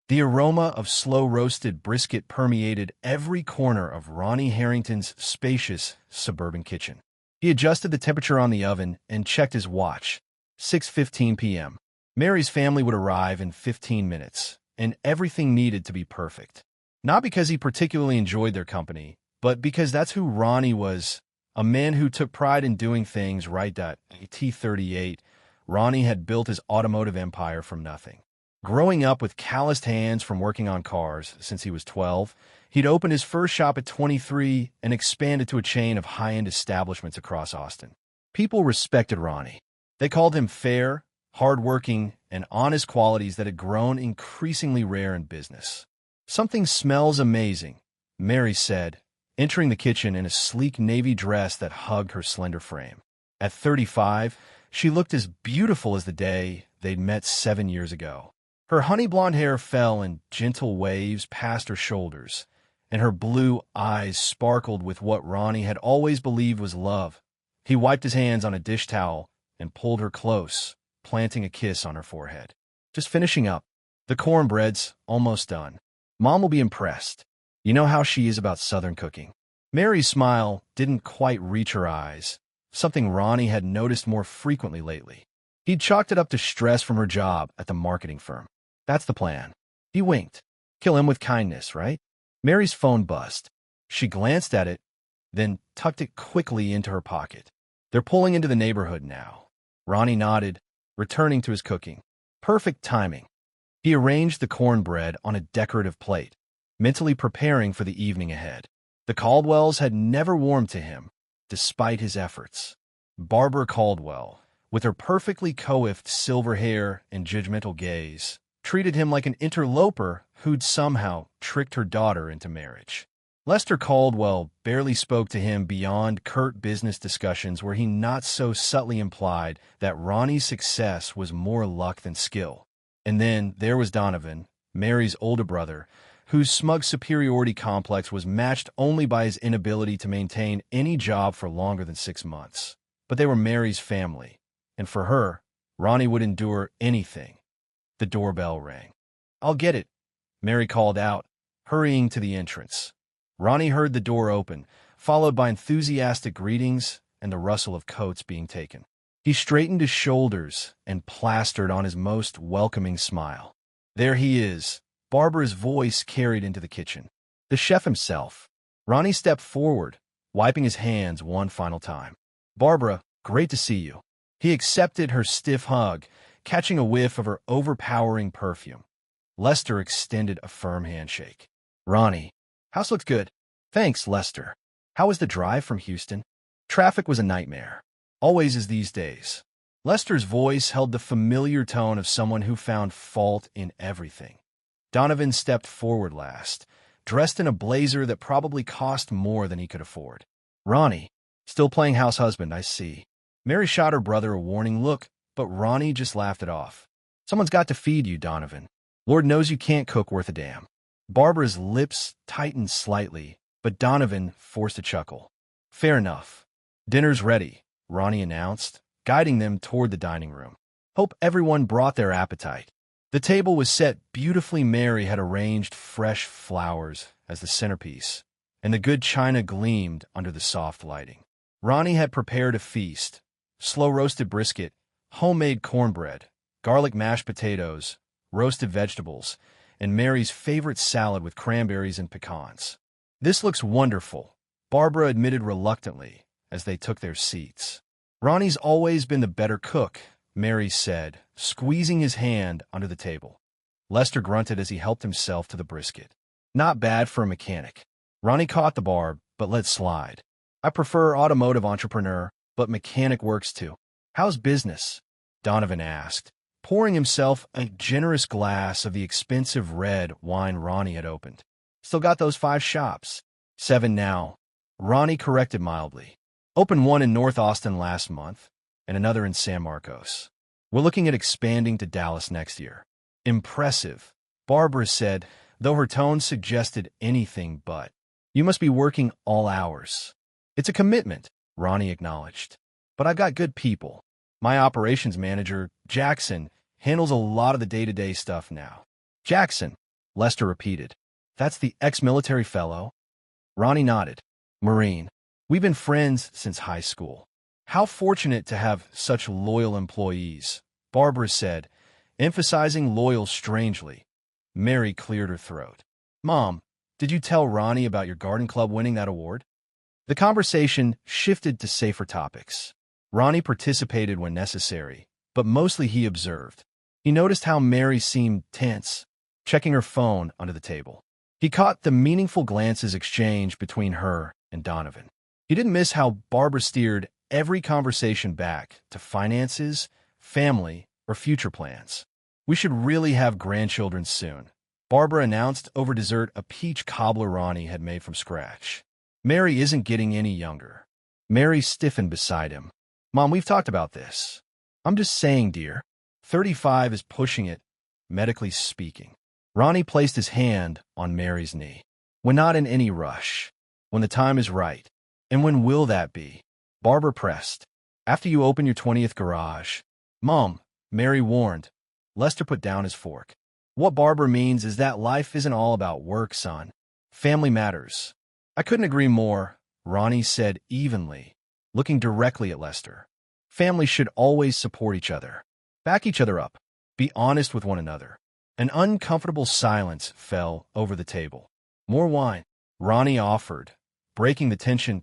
The aroma of slow-roasted brisket permeated every corner of Ronnie Harrington's spacious suburban kitchen. He adjusted the temperature on the oven and checked his watch. 6:15 p.m. Mary's family would arrive in 15 minutes, and everything needed to be perfect. Not because he particularly enjoyed their company, but because that's who Ronnie was, a man who took pride in doing things right. At T38, Ronnie had built his automotive empire from nothing. Growing up with calloused hands from working on cars since he was 12, he'd opened his first shop at 23 and expanded to a chain of high-end establishments across Austin. People respected Ronnie. They called him fair, hardworking, and honest, qualities that had grown increasingly rare in business. "Something smells amazing," Mary said, entering the kitchen in a sleek navy dress that hugged her slender frame. At 35, she looked as beautiful as the day they'd met 7 years ago. Her honey blonde hair fell in gentle waves past her shoulders, and her blue eyes sparkled with what Ronnie had always believed was love. He wiped his hands on a dish towel and pulled her close, planting a kiss on her forehead. "Just finishing up. The cornbread's almost done. Mom will be impressed. You know how she is about Southern cooking." Mary's smile didn't quite reach her eyes, something Ronnie had noticed more frequently lately. He'd chalked it up to stress from her job at the marketing firm. "That's the plan." He winked. "Kill him with kindness, right?" Mary's phone buzzed. She glanced at it, then tucked it quickly into her pocket. "They're pulling into the neighborhood now." Ronnie nodded, returning to his cooking. Perfect timing. He arranged the cornbread on a decorative plate, mentally preparing for the evening ahead. The Caldwells had never warmed to him, despite his efforts. Barbara Caldwell, with her perfectly coiffed silver hair and judgmental gaze, treated him like an interloper who'd somehow tricked her daughter into marriage. Lester Caldwell barely spoke to him beyond curt business discussions where he not so subtly implied that Ronnie's success was more luck than skill. And then there was Donovan, Mary's older brother, whose smug superiority complex was matched only by his inability to maintain any job for longer than 6 months. But they were Mary's family, and for her, Ronnie would endure anything. The doorbell rang. "I'll get it," Mary called out, hurrying to the entrance. Ronnie heard the door open, followed by enthusiastic greetings and the rustle of coats being taken. He straightened his shoulders and plastered on his most welcoming smile. "There he is," Barbara's voice carried into the kitchen. "The chef himself." Ronnie stepped forward, wiping his hands one final time. "Barbara, great to see you." He accepted her stiff hug, catching a whiff of her overpowering perfume. Lester extended a firm handshake. "Ronnie, house looks good." "Thanks, Lester. How was the drive from Houston?" "Traffic was a nightmare. Always is these days." Lester's voice held the familiar tone of someone who found fault in everything. Donovan stepped forward last, dressed in a blazer that probably cost more than he could afford. "Ronnie, still playing house husband, I see." Mary shot her brother a warning look, but Ronnie just laughed it off. "Someone's got to feed you, Donovan. Lord knows you can't cook worth a damn." Barbara's lips tightened slightly, but Donovan forced a chuckle. "Fair enough. Dinner's ready," Ronnie announced, guiding them toward the dining room. "Hope everyone brought their appetite." The table was set beautifully. Mary had arranged fresh flowers as the centerpiece, and the good china gleamed under the soft lighting. Ronnie had prepared a feast: slow-roasted brisket, homemade cornbread, garlic mashed potatoes, roasted vegetables, and Mary's favorite salad with cranberries and pecans. "This looks wonderful," Barbara admitted reluctantly as they took their seats. "Ronnie's always been the better cook," Mary said, squeezing his hand under the table. Lester grunted as he helped himself to the brisket. "Not bad for a mechanic." Ronnie caught the barb, but let slide. "I prefer automotive entrepreneur, but mechanic works too." "How's business?" Donovan asked, pouring himself a generous glass of the expensive red wine Ronnie had opened. "Still got those 5 shops." "7 now," Ronnie corrected mildly. "Opened one in North Austin last month, and another in San Marcos. We're looking at expanding to Dallas next year." "Impressive," Barbara said, though her tone suggested anything but. "You must be working all hours." "It's a commitment," Ronnie acknowledged. "But I've got good people. My operations manager, Jackson, handles a lot of the day-to-day stuff now." "Jackson," Lester repeated. That's the ex-military fellow? Ronnie nodded. Marine. We've been friends since high school. How fortunate to have such loyal employees, Barbara said, emphasizing loyal strangely. Mary cleared her throat. Mom, did you tell Ronnie about your garden club winning that award? The conversation shifted to safer topics. Ronnie participated when necessary, but mostly he observed. He noticed how Mary seemed tense, checking her phone under the table. He caught the meaningful glances exchanged between her and Donovan. He didn't miss how Barbara steered every conversation back to finances, family, or future plans. We should really have grandchildren soon, Barbara announced over dessert a peach cobbler Ronnie had made from scratch. Mary isn't getting any younger. Mary stiffened beside him. Mom, we've talked about this. I'm just saying, dear. 35 is pushing it, medically speaking. Ronnie placed his hand on Mary's knee. We're not in any rush. When the time is right. And when will that be? Barbara pressed. After you open your 20th garage. Mom, Mary warned. Lester put down his fork. What Barbara means is that life isn't all about work, son. Family matters. I couldn't agree more, Ronnie said evenly, looking directly at Lester. Families should always support each other. Back each other up. Be honest with one another. An uncomfortable silence fell over the table. More wine, Ronnie offered, breaking the tension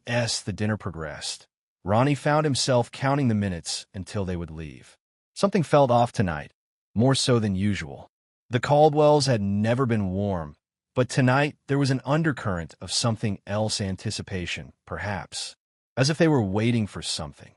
as the dinner progressed. Ronnie found himself counting the minutes until they would leave. Something felt off tonight, more so than usual. The Caldwells had never been warm, but tonight there was an undercurrent of something else, anticipation, perhaps, as if they were waiting for something.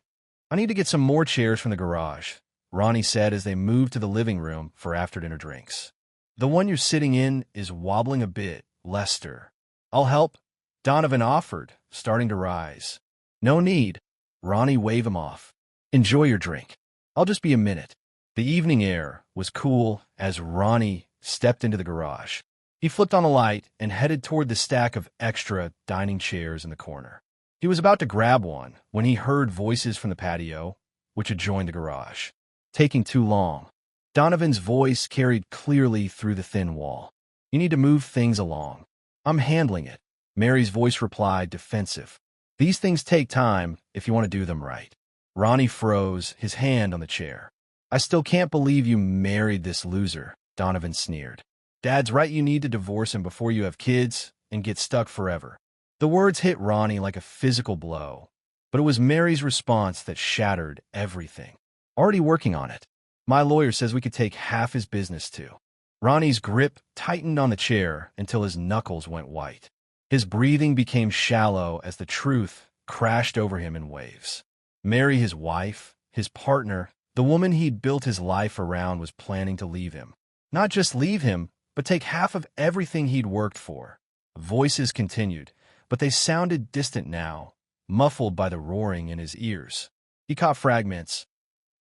I need to get some more chairs from the garage, Ronnie said as they moved to the living room for after-dinner drinks. The one you're sitting in is wobbling a bit, Lester. I'll help, Donovan offered, starting to rise. No need, Ronnie waved him off. Enjoy your drink. I'll just be a minute. The evening air was cool as Ronnie stepped into the garage. He flipped on the light and headed toward the stack of extra dining chairs in the corner. He was about to grab one when he heard voices from the patio, which adjoined the garage. Taking too long. Donovan's voice carried clearly through the thin wall. You need to move things along. I'm handling it. Mary's voice replied, defensive. These things take time if you want to do them right. Ronnie froze, his hand on the chair. I still can't believe you married this loser, Donovan sneered. Dad's right, you need to divorce him before you have kids and get stuck forever. The words hit Ronnie like a physical blow, but it was Mary's response that shattered everything. Already working on it. My lawyer says we could take half his business too. Ronnie's grip tightened on the chair until his knuckles went white. His breathing became shallow as the truth crashed over him in waves. Mary, his wife, his partner, the woman he'd built his life around, was planning to leave him. Not just leave him, but take half of everything he'd worked for. Voices continued, but they sounded distant now, muffled by the roaring in his ears. He caught fragments.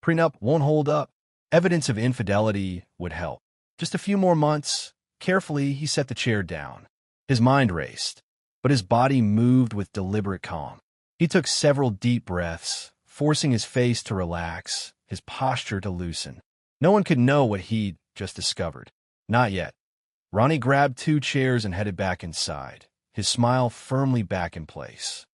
Prenup won't hold up. Evidence of infidelity would help. Just a few more months. Carefully, he set the chair down. His mind raced, but his body moved with deliberate calm. He took several deep breaths, forcing his face to relax, his posture to loosen. No one could know what he'd just discovered. Not yet. Ronnie grabbed 2 chairs and headed back inside, his smile firmly back in place.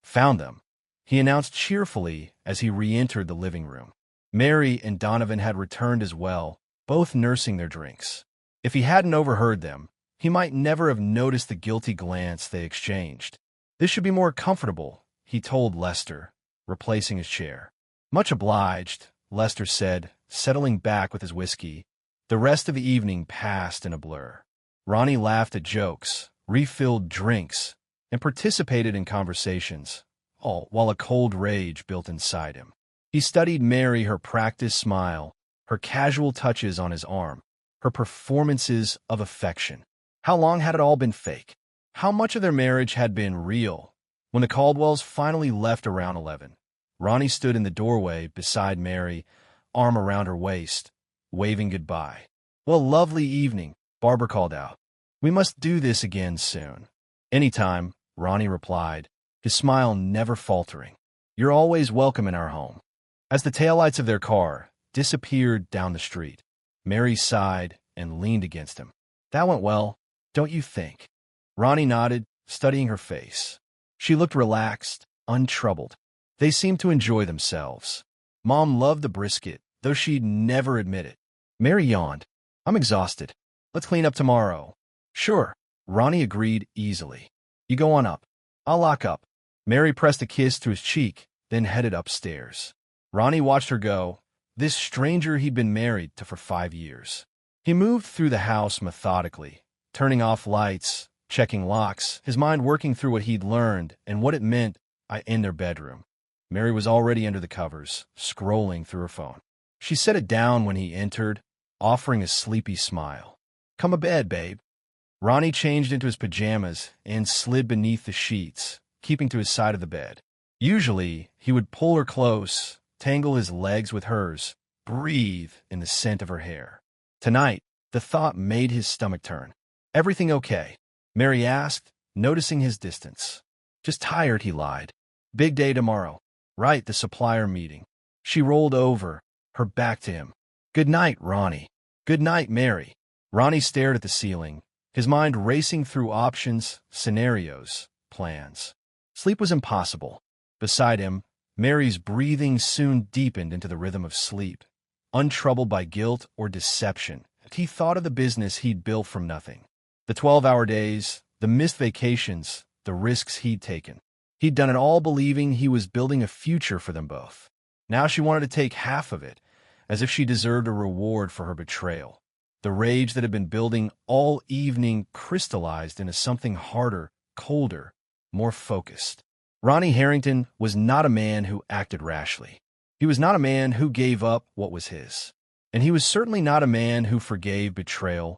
Found them, he announced cheerfully as he re-entered the living room. Mary and Donovan had returned as well, both nursing their drinks. If he hadn't overheard them, he might never have noticed the guilty glance they exchanged. This should be more comfortable, he told Lester, replacing his chair. Much obliged, Lester said, settling back with his whiskey. The rest of the evening passed in a blur. Ronnie laughed at jokes, refilled drinks, and participated in conversations, all while a cold rage built inside him. He studied Mary, her practiced smile, her casual touches on his arm, her performances of affection. How long had it all been fake? How much of their marriage had been real? When the Caldwells finally left around 11, Ronnie stood in the doorway beside Mary, arm around her waist, waving goodbye. Well, lovely evening, Barbara called out. We must do this again soon. Anytime, Ronnie replied, his smile never faltering. You're always welcome in our home. As the taillights of their car disappeared down the street, Mary sighed and leaned against him. That went well, don't you think? Ronnie nodded, studying her face. She looked relaxed, untroubled. They seemed to enjoy themselves. Mom loved the brisket, though she'd never admit it. Mary yawned. I'm exhausted. Let's clean up tomorrow. Sure, Ronnie agreed easily. You go on up. I'll lock up. Mary pressed a kiss to his cheek, then headed upstairs. Ronnie watched her go, this stranger he'd been married to for 5 years. He moved through the house methodically, turning off lights, checking locks, his mind working through what he'd learned and what it meant in their bedroom. Mary was already under the covers, scrolling through her phone. She set it down when he entered, offering a sleepy smile. Come a bed, babe. Ronnie changed into his pajamas and slid beneath the sheets, keeping to his side of the bed. Usually, he would pull her close, tangle his legs with hers, breathe in the scent of her hair. Tonight, the thought made his stomach turn. Everything okay? Mary asked, noticing his distance. Just tired, he lied. Big day tomorrow. Right, the supplier meeting. She rolled over, her back to him. Good night, Ronnie. Good night, Mary. Ronnie stared at the ceiling, his mind racing through options, scenarios, plans. Sleep was impossible. Beside him, Mary's breathing soon deepened into the rhythm of sleep. Untroubled by guilt or deception, he thought of the business he'd built from nothing. The 12-hour days, the missed vacations, the risks he'd taken. He'd done it all believing he was building a future for them both. Now she wanted to take half of it, as if she deserved a reward for her betrayal. The rage that had been building all evening crystallized into something harder, colder, more focused. Ronnie Harrington was not a man who acted rashly. He was not a man who gave up what was his. And he was certainly not a man who forgave betrayal.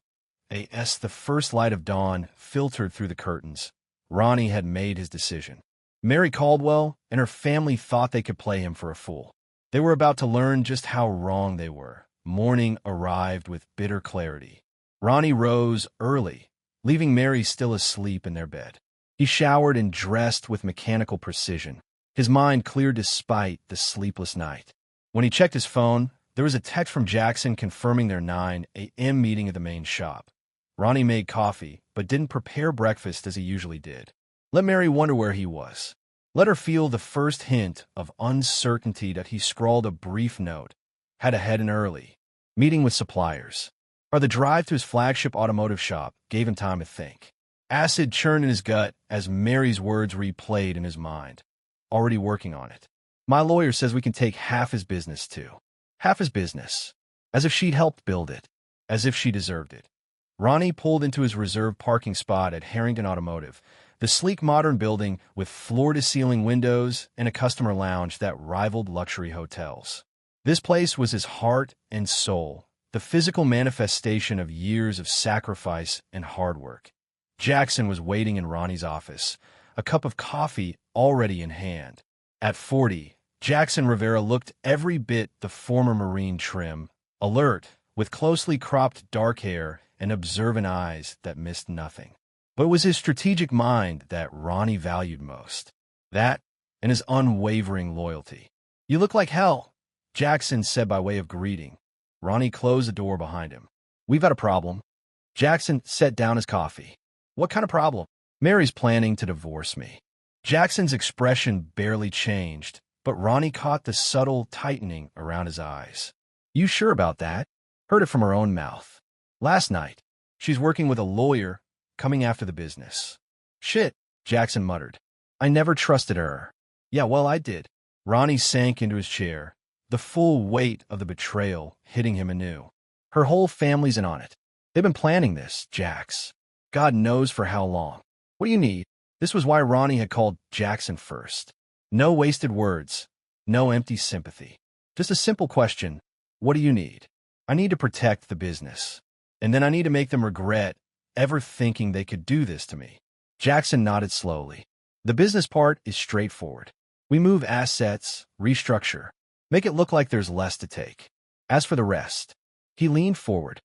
As the first light of dawn filtered through the curtains, Ronnie had made his decision. Mary Caldwell and her family thought they could play him for a fool. They were about to learn just how wrong they were. Morning arrived with bitter clarity. Ronnie rose early, leaving Mary still asleep in their bed. He showered and dressed with mechanical precision. His mind cleared despite the sleepless night. When he checked his phone, there was a text from Jackson confirming their 9 a.m. meeting at the main shop. Ronnie made coffee, but didn't prepare breakfast as he usually did. Let Mary wonder where he was. Let her feel the first hint of uncertainty that he scrawled a brief note. Had to head in early. Meeting with suppliers. Or the drive to his flagship automotive shop gave him time to think. Acid churned in his gut as Mary's words replayed in his mind. Already working on it. My lawyer says we can take half his business too. Half his business. As if she'd helped build it. As if she deserved it. Ronnie pulled into his reserved parking spot at Harrington Automotive, the sleek modern building with floor-to-ceiling windows and a customer lounge that rivaled luxury hotels. This place was his heart and soul, the physical manifestation of years of sacrifice and hard work. Jackson was waiting in Ronnie's office, a cup of coffee already in hand. At 40, Jackson Rivera looked every bit the former Marine trim, alert, with closely cropped dark hair and observant eyes that missed nothing. But it was his strategic mind that Ronnie valued most. That and his unwavering loyalty. You look like hell, Jackson said by way of greeting. Ronnie closed the door behind him. We've got a problem. Jackson set down his coffee. What kind of problem? Mary's planning to divorce me. Jackson's expression barely changed, but Ronnie caught the subtle tightening around his eyes. You sure about that? Heard it from her own mouth. Last night. She's working with a lawyer, coming after the business. Shit, Jackson muttered. I never trusted her. Yeah, well, I did. Ronnie sank into his chair, the full weight of the betrayal hitting him anew. Her whole family's in on it. They've been planning this, Jax. God knows for how long. What do you need? This was why Ronnie had called Jackson first. No wasted words. No empty sympathy. Just a simple question. What do you need? I need to protect the business. And then I need to make them regret ever thinking they could do this to me. Jackson nodded slowly. The business part is straightforward. We move assets, restructure, make it look like there's less to take. As for the rest, he leaned forward.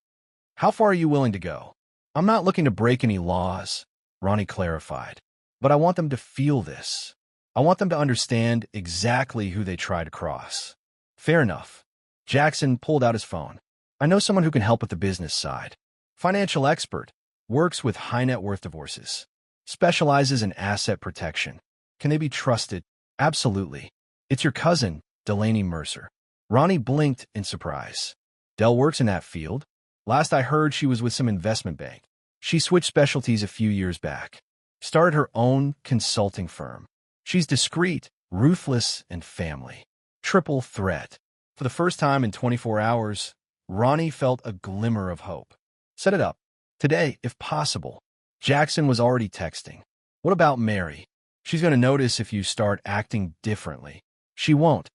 How far are you willing to go? I'm not looking to break any laws, Ronnie clarified, but I want them to feel this. I want them to understand exactly who they try to cross. Fair enough. Jackson pulled out his phone. I know someone who can help with the business side. Financial expert, Works with high net worth divorces. Specializes in asset protection. Can they be trusted? Absolutely. It's your cousin, Delaney Mercer. Ronnie blinked in surprise. Dell works in that field? Last I heard, she was with some investment bank. She switched specialties a few years back. Started her own consulting firm. She's discreet, ruthless, and family. Triple threat. For the first time in 24 hours, Ronnie felt a glimmer of hope. Set it up. Today, if possible. Jackson was already texting. What about Mary? She's going to notice if you start acting differently. She won't,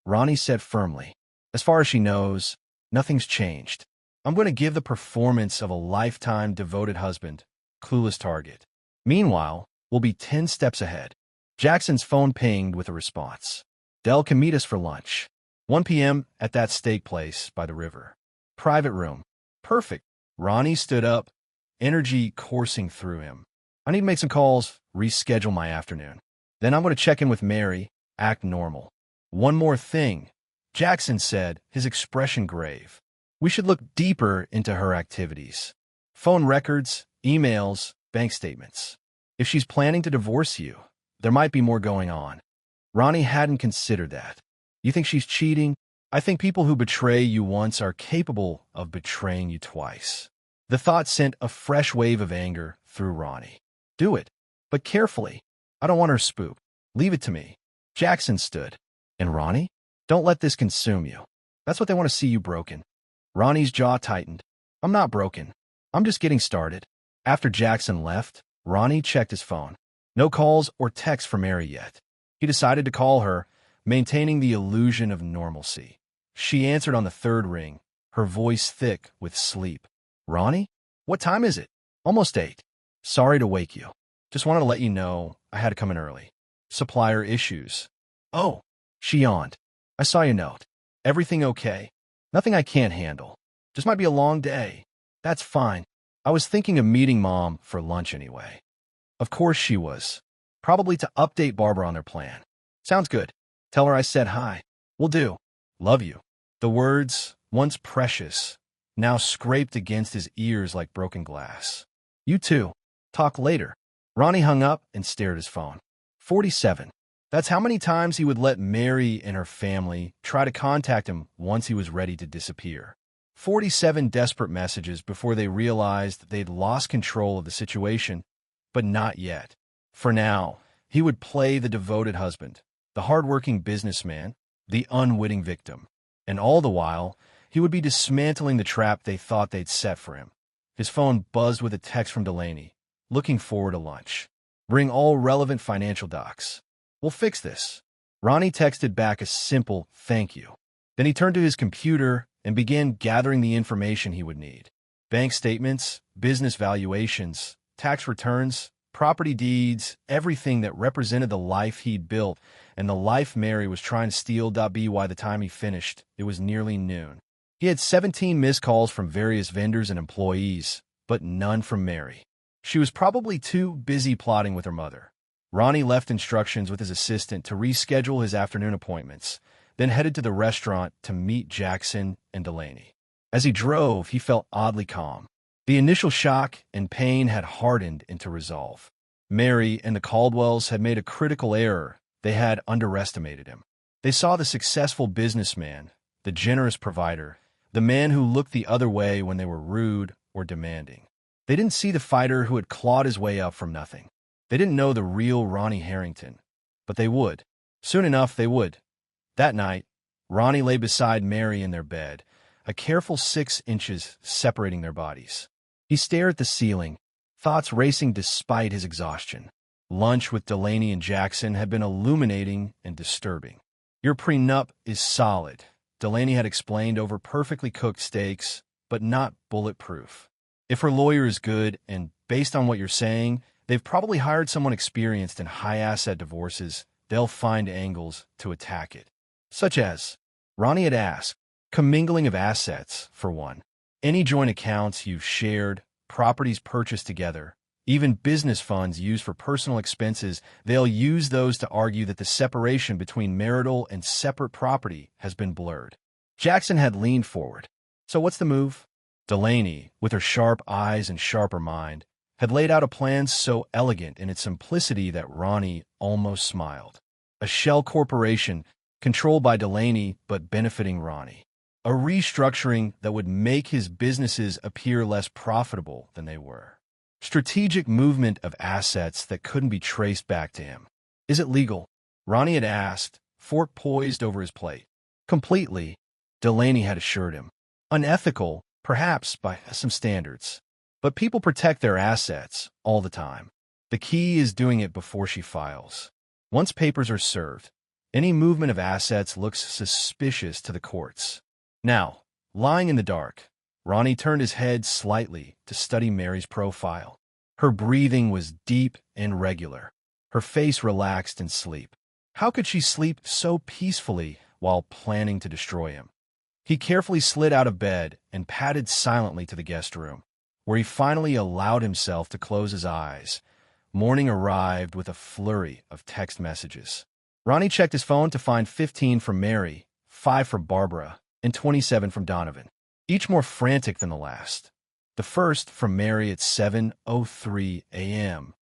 Ronnie said firmly. As far as she knows, nothing's changed. I'm going to give the performance of a lifetime devoted husband. Clueless target. Meanwhile, we'll be 10 steps ahead. Jackson's phone pinged with a response. Dell can meet us for lunch. 1 p.m. at that steak place by the river. Private room. Perfect. Ronnie stood up, energy coursing through him. I need to make some calls, reschedule my afternoon. Then I'm going to check in with Mary, act normal. One more thing, Jackson said, his expression grave. We should look deeper into her activities. Phone records, emails, bank statements. If she's planning to divorce you, there might be more going on. Ronnie hadn't considered that. You think she's cheating? I think people who betray you once are capable of betraying you twice. The thought sent a fresh wave of anger through Ronnie. Do it, but carefully. I don't want her spooked. Leave it to me. Jackson stood. And Ronnie? Don't let this consume you. That's what they want to see you broken. Ronnie's jaw tightened. I'm not broken. I'm just getting started. After Jackson left, Ronnie checked his phone. No calls or texts from Mary yet. He decided to call her, maintaining the illusion of normalcy. She answered on the third ring, her voice thick with sleep. Ronnie? What time is it? Almost 8. Sorry to wake you. Just wanted to let you know I had to come in early. Supplier issues. Oh, she yawned. I saw your note. Everything okay? Nothing I can't handle. Just might be a long day. That's fine. I was thinking of meeting Mom for lunch anyway. Of course she was. Probably to update Barbara on their plan. Sounds good. Tell her I said hi. Will do. Love you. The words, once precious, now scraped against his ears like broken glass. You too. Talk later. Ronnie hung up and stared at his phone. 47. That's how many times he would let Mary and her family try to contact him once he was ready to disappear. 47 desperate messages before they realized they'd lost control of the situation, but not yet. For now, he would play the devoted husband, the hardworking businessman, the unwitting victim. And all the while, he would be dismantling the trap they thought they'd set for him. His phone buzzed with a text from Delaney, looking forward to lunch. Bring all relevant financial docs. We'll fix this. Ronnie texted back a simple thank you. Then he turned to his computer and began gathering the information he would need. Bank statements, business valuations, tax returns, property deeds, everything that represented the life he'd built and the life Mary was trying to steal. By the time he finished, it was nearly noon. He had 17 missed calls from various vendors and employees, but none from Mary. She was probably too busy plotting with her mother. Ronnie left instructions with his assistant to reschedule his afternoon appointments, then headed to the restaurant to meet Jackson and Delaney. As he drove, he felt oddly calm. The initial shock and pain had hardened into resolve. Mary and the Caldwells had made a critical error. They had underestimated him. They saw the successful businessman, the generous provider, the man who looked the other way when they were rude or demanding. They didn't see the fighter who had clawed his way up from nothing. They didn't know the real Ronnie Harrington, but they would. Soon enough, they would. That night, Ronnie lay beside Mary in their bed, a careful 6 inches separating their bodies. He stared at the ceiling, thoughts racing despite his exhaustion. Lunch with Delaney and Jackson had been illuminating and disturbing. Your prenup is solid, Delaney had explained over perfectly cooked steaks, but not bulletproof. If her lawyer is good, and based on what you're saying, they've probably hired someone experienced in high-asset divorces, they'll find angles to attack it. Such as, Ronnie had asked, commingling of assets, for one. Any joint accounts you've shared, properties purchased together, even business funds used for personal expenses, they'll use those to argue that the separation between marital and separate property has been blurred. Jackson had leaned forward. So what's the move? Delaney, with her sharp eyes and sharper mind, had laid out a plan so elegant in its simplicity that Ronnie almost smiled. A shell corporation controlled by Delaney but benefiting Ronnie. A restructuring that would make his businesses appear less profitable than they were. Strategic movement of assets that couldn't be traced back to him. Is it legal? Ronnie had asked, fork poised over his plate. Completely, Delaney had assured him. Unethical, perhaps by some standards. But people protect their assets all the time. The key is doing it before she files. Once papers are served, any movement of assets looks suspicious to the courts. Now, lying in the dark, Ronnie turned his head slightly to study Mary's profile. Her breathing was deep and regular. Her face relaxed in sleep. How could she sleep so peacefully while planning to destroy him? He carefully slid out of bed and padded silently to the guest room, where he finally allowed himself to close his eyes. Morning arrived with a flurry of text messages. Ronnie checked his phone to find 15 from Mary, 5 from Barbara, and 27 from Donovan, each more frantic than the last. The first from Mary at 7:03 a.m.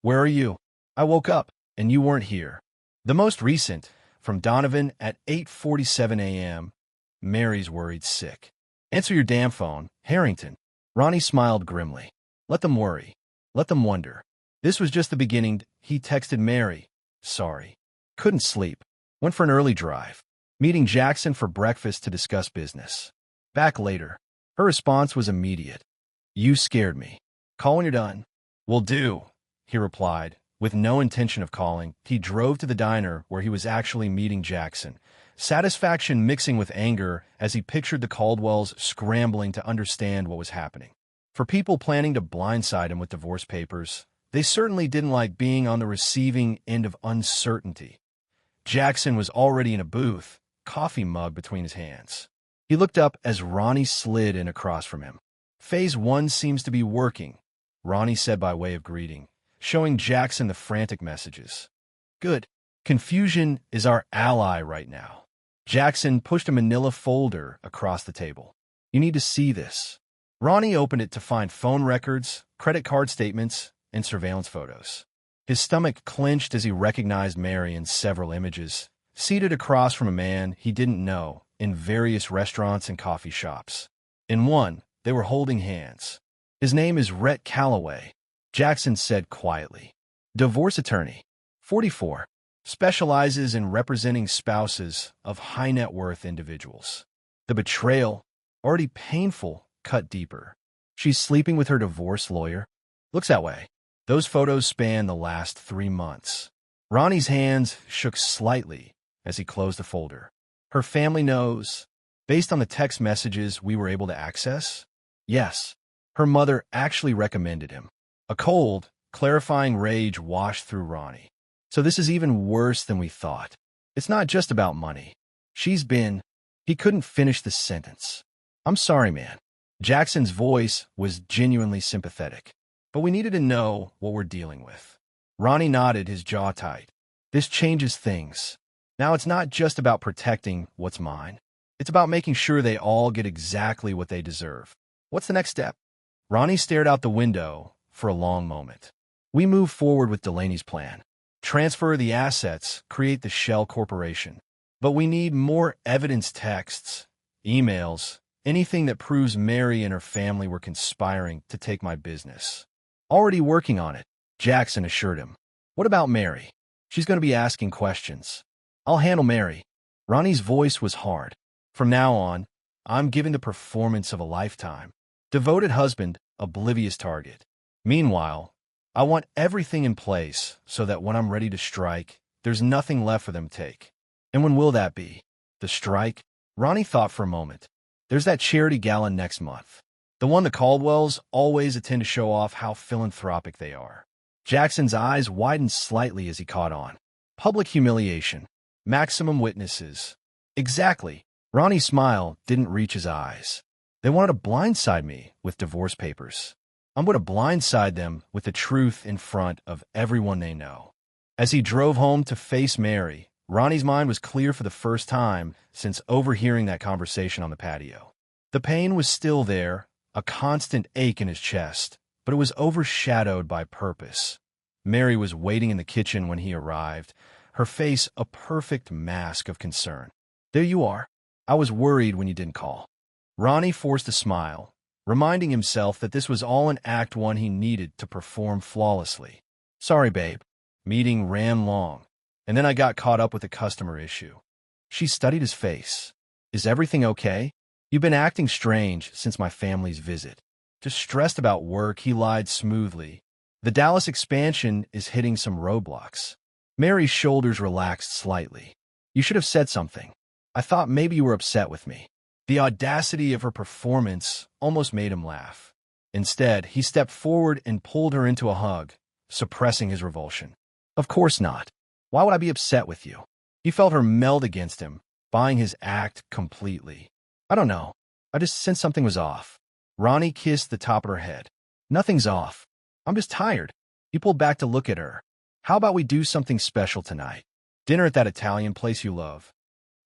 Where are you? I woke up, and you weren't here. The most recent, from Donovan at 8:47 a.m. Mary's worried sick. Answer your damn phone, Harrington. Ronnie smiled grimly. Let them worry. Let them wonder. This was just the beginning. He texted Mary. Sorry. Couldn't sleep. Went for an early drive. Meeting Jackson for breakfast to discuss business. Back later. Her response was immediate. You scared me. Call when you're done. Will do, he replied. With no intention of calling, he drove to the diner where he was actually meeting Jackson, satisfaction mixing with anger as he pictured the Caldwells scrambling to understand what was happening. For people planning to blindside him with divorce papers, they certainly didn't like being on the receiving end of uncertainty. Jackson was already in a booth, coffee mug between his hands. He looked up as Ronnie slid in across from him. Phase 1 seems to be working, Ronnie said by way of greeting, showing Jackson the frantic messages. Good. Confusion is our ally right now. Jackson pushed a manila folder across the table. You need to see this. Ronnie opened it to find phone records, credit card statements, and surveillance photos. His stomach clenched as he recognized Mary in several images, seated across from a man he didn't know in various restaurants and coffee shops. In one, they were holding hands. His name is Rhett Calloway, Jackson said quietly. Divorce attorney, 44, specializes in representing spouses of high-net-worth individuals. The betrayal, already painful, cut deeper. She's sleeping with her divorce lawyer. Looks that way. Those photos span the last 3 months. Ronnie's hands shook slightly as he closed the folder. Her family knows, based on the text messages we were able to access? Yes, her mother actually recommended him. A cold, clarifying rage washed through Ronnie. So this is even worse than we thought. It's not just about money. He couldn't finish the sentence. I'm sorry, man. Jackson's voice was genuinely sympathetic. But we needed to know what we're dealing with. Ronnie nodded, his jaw tight. This changes things. Now it's not just about protecting what's mine. It's about making sure they all get exactly what they deserve. What's the next step? Ronnie stared out the window for a long moment. We move forward with Delaney's plan. Transfer the assets, create the shell corporation. But we need more evidence, texts, emails, anything that proves Mary and her family were conspiring to take my business. Already working on it, Jackson assured him. What about Mary? She's going to be asking questions. I'll handle Mary. Ronnie's voice was hard. From now on, I'm giving the performance of a lifetime. Devoted husband, oblivious target. Meanwhile, I want everything in place so that when I'm ready to strike, there's nothing left for them to take. And when will that be? The strike? Ronnie thought for a moment. There's that charity gala next month. The one the Caldwells always attend to show off how philanthropic they are. Jackson's eyes widened slightly as he caught on. Public humiliation. Maximum witnesses. Exactly. Ronnie's smile didn't reach his eyes. They wanted to blindside me with divorce papers. I'm going to blindside them with the truth in front of everyone they know. As he drove home to face Mary, Ronnie's mind was clear for the first time since overhearing that conversation on the patio. The pain was still there, a constant ache in his chest, but it was overshadowed by purpose. Mary was waiting in the kitchen when he arrived, her face a perfect mask of concern. "There you are. I was worried when you didn't call." Ronnie forced a smile, reminding himself that this was all in Act 1 he needed to perform flawlessly. "Sorry, babe. Meeting ran long, and then I got caught up with a customer issue." She studied his face. "Is everything okay? You've been acting strange since my family's visit." Just stressed about work, he lied smoothly. "The Dallas expansion is hitting some roadblocks." Mary's shoulders relaxed slightly. "You should have said something. I thought maybe you were upset with me." The audacity of her performance almost made him laugh. Instead, he stepped forward and pulled her into a hug, suppressing his revulsion. "Of course not. Why would I be upset with you?" He felt her meld against him, buying his act completely. "I don't know. I just sensed something was off." Ronnie kissed the top of her head. "Nothing's off. I'm just tired." He pulled back to look at her. "How about we do something special tonight? Dinner at that Italian place you love?"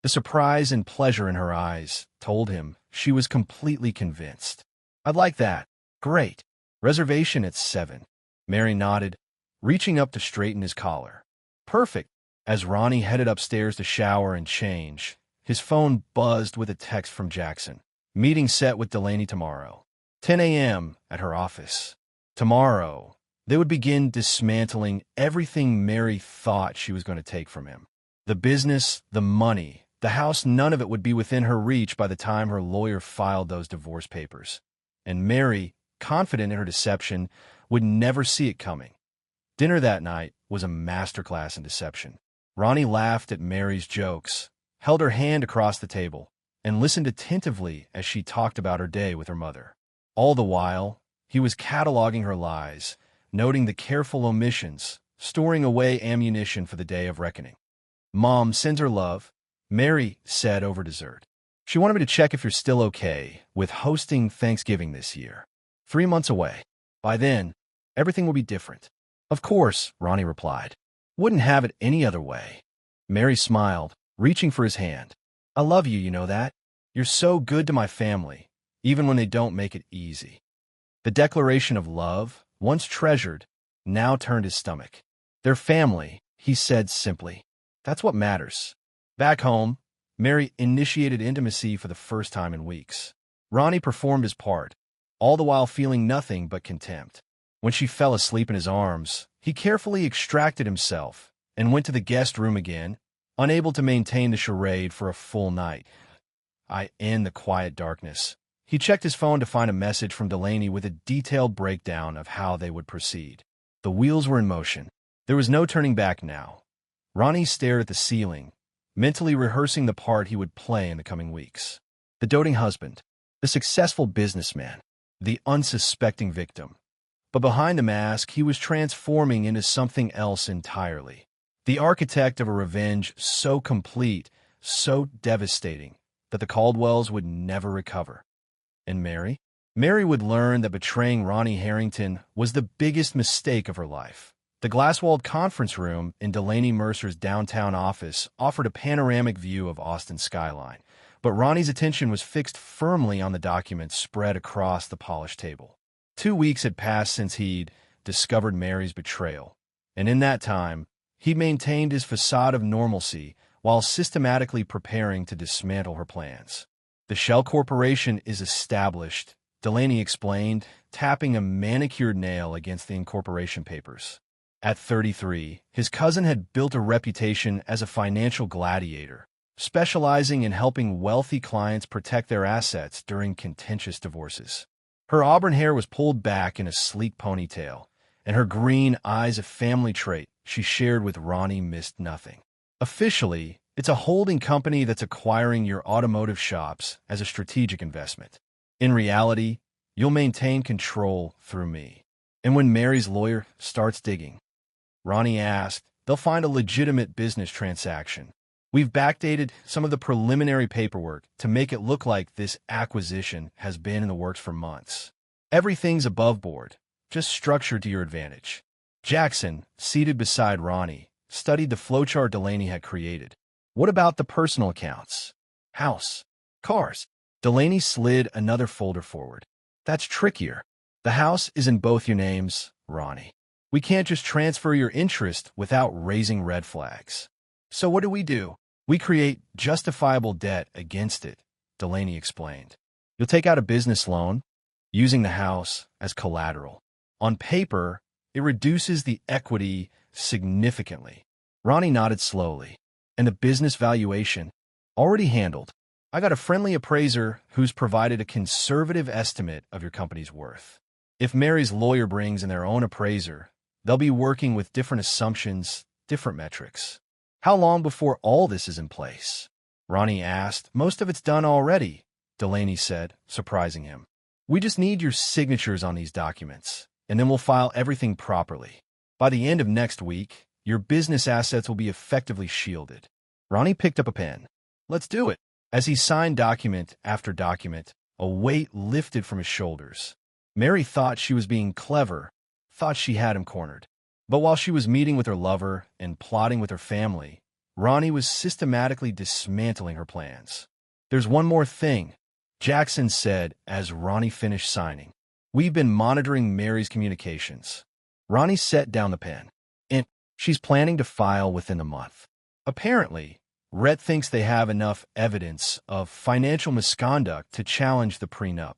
The surprise and pleasure in her eyes told him she was completely convinced. "I'd like that. Great. Reservation at 7. Mary nodded, reaching up to straighten his collar. "Perfect." As Ronnie headed upstairs to shower and change, his phone buzzed with a text from Jackson. "Meeting set with Delaney tomorrow. 10 a.m. at her office." Tomorrow, they would begin dismantling everything Mary thought she was going to take from him. The business, the money, the house, none of it would be within her reach by the time her lawyer filed those divorce papers. And Mary, confident in her deception, would never see it coming. Dinner that night was a masterclass in deception. Ronnie laughed at Mary's jokes, held her hand across the table, and listened attentively as she talked about her day with her mother. All the while, he was cataloging her lies, noting the careful omissions, storing away ammunition for the day of reckoning. "Mom sends her love," Mary said over dessert. "She wanted me to check if you're still okay with hosting Thanksgiving this year. 3 months away. By then, everything will be different." "Of course," Ronnie replied. "Wouldn't have it any other way." Mary smiled, reaching for his hand. "I love you, you know that. You're so good to my family, even when they don't make it easy." The declaration of love, once treasured, now turned his stomach. "Their family," he said simply. "That's what matters." Back home, Mary initiated intimacy for the first time in weeks. Ronnie performed his part, all the while feeling nothing but contempt. When she fell asleep in his arms, he carefully extracted himself and went to the guest room again, unable to maintain the charade for a full night. In the quiet darkness, he checked his phone to find a message from Delaney with a detailed breakdown of how they would proceed. The wheels were in motion. There was no turning back now. Ronnie stared at the ceiling, mentally rehearsing the part he would play in the coming weeks. The doting husband, the successful businessman, the unsuspecting victim. But behind the mask, he was transforming into something else entirely. The architect of a revenge so complete, so devastating, that the Caldwells would never recover. And Mary? Mary would learn that betraying Ronnie Harrington was the biggest mistake of her life. The glass-walled conference room in Delaney Mercer's downtown office offered a panoramic view of Austin's skyline, but Ronnie's attention was fixed firmly on the documents spread across the polished table. 2 weeks had passed since he'd discovered Mary's betrayal, and in that time, he maintained his facade of normalcy while systematically preparing to dismantle her plans. "The Shell Corporation is established," Delaney explained, tapping a manicured nail against the incorporation papers. At 33, his cousin had built a reputation as a financial gladiator, specializing in helping wealthy clients protect their assets during contentious divorces. Her auburn hair was pulled back in a sleek ponytail, and her green eyes, a family trait she shared with Ronnie, missed nothing. "Officially, it's a holding company that's acquiring your automotive shops as a strategic investment. In reality, you'll maintain control through me." And when Mary's lawyer starts digging, Ronnie asked, "They'll find a legitimate business transaction. We've backdated some of the preliminary paperwork to make it look like this acquisition has been in the works for months. Everything's above board, just structured to your advantage." Jackson, seated beside Ronnie, studied the flowchart Delaney had created. "What about the personal accounts? House? Cars?" Delaney slid another folder forward. That's trickier. The house is in both your names, Ronnie. We can't just transfer your interest without raising red flags. So what do? We create justifiable debt against it, Delaney explained. You'll take out a business loan, using the house as collateral. On paper, it reduces the equity significantly. Ronnie nodded slowly. And the business valuation? Already handled. I got a friendly appraiser who's provided a conservative estimate of your company's worth. If Mary's lawyer brings in their own appraiser, they'll be working with different assumptions, different metrics. How long before all this is in place? Ronnie asked. Most of it's done already, Delaney said, surprising him. We just need your signatures on these documents, and then we'll file everything properly. By the end of next week, your business assets will be effectively shielded. Ronnie picked up a pen. Let's do it. As he signed document after document, a weight lifted from his shoulders. Mary thought she was being clever, thought she had him cornered. But while she was meeting with her lover and plotting with her family, Ronnie was systematically dismantling her plans. There's one more thing, Jackson said as Ronnie finished signing. We've been monitoring Mary's communications. Ronnie set down the pen. And she's planning to file within a month. Apparently, Rhett thinks they have enough evidence of financial misconduct to challenge the prenup.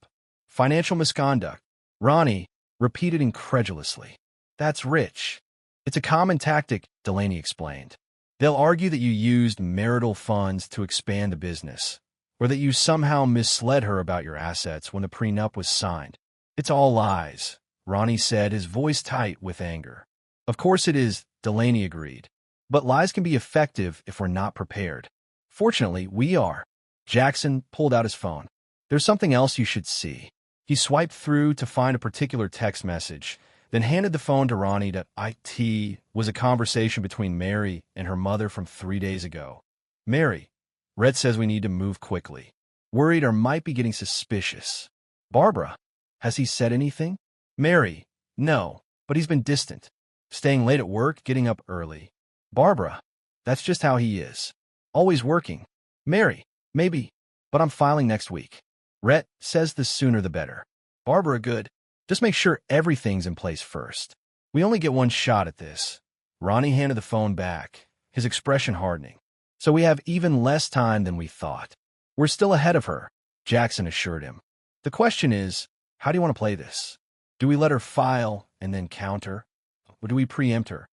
Financial misconduct, Ronnie repeated incredulously. That's rich. It's a common tactic, Delaney explained. They'll argue that you used marital funds to expand the business, or that you somehow misled her about your assets when the prenup was signed. It's all lies, Ronnie said, his voice tight with anger. Of course it is, Delaney agreed. But lies can be effective if we're not prepared. Fortunately, we are. Jackson pulled out his phone. There's something else you should see. He swiped through to find a particular text message, then handed the phone to Ronnie. It was a conversation between Mary and her mother from 3 days ago. Mary, Red says we need to move quickly. Worried or might be getting suspicious. Barbara, has he said anything? Mary, no, but he's been distant. Staying late at work, getting up early. Barbara, that's just how he is. Always working. Mary, maybe, but I'm filing next week. Rhett says the sooner the better. Barbara, good. Just make sure everything's in place first. We only get one shot at this. Ronnie handed the phone back, his expression hardening. So we have even less time than we thought. We're still ahead of her, Jackson assured him. The question is, how do you want to play this? Do we let her file and then counter? Or do we preempt her?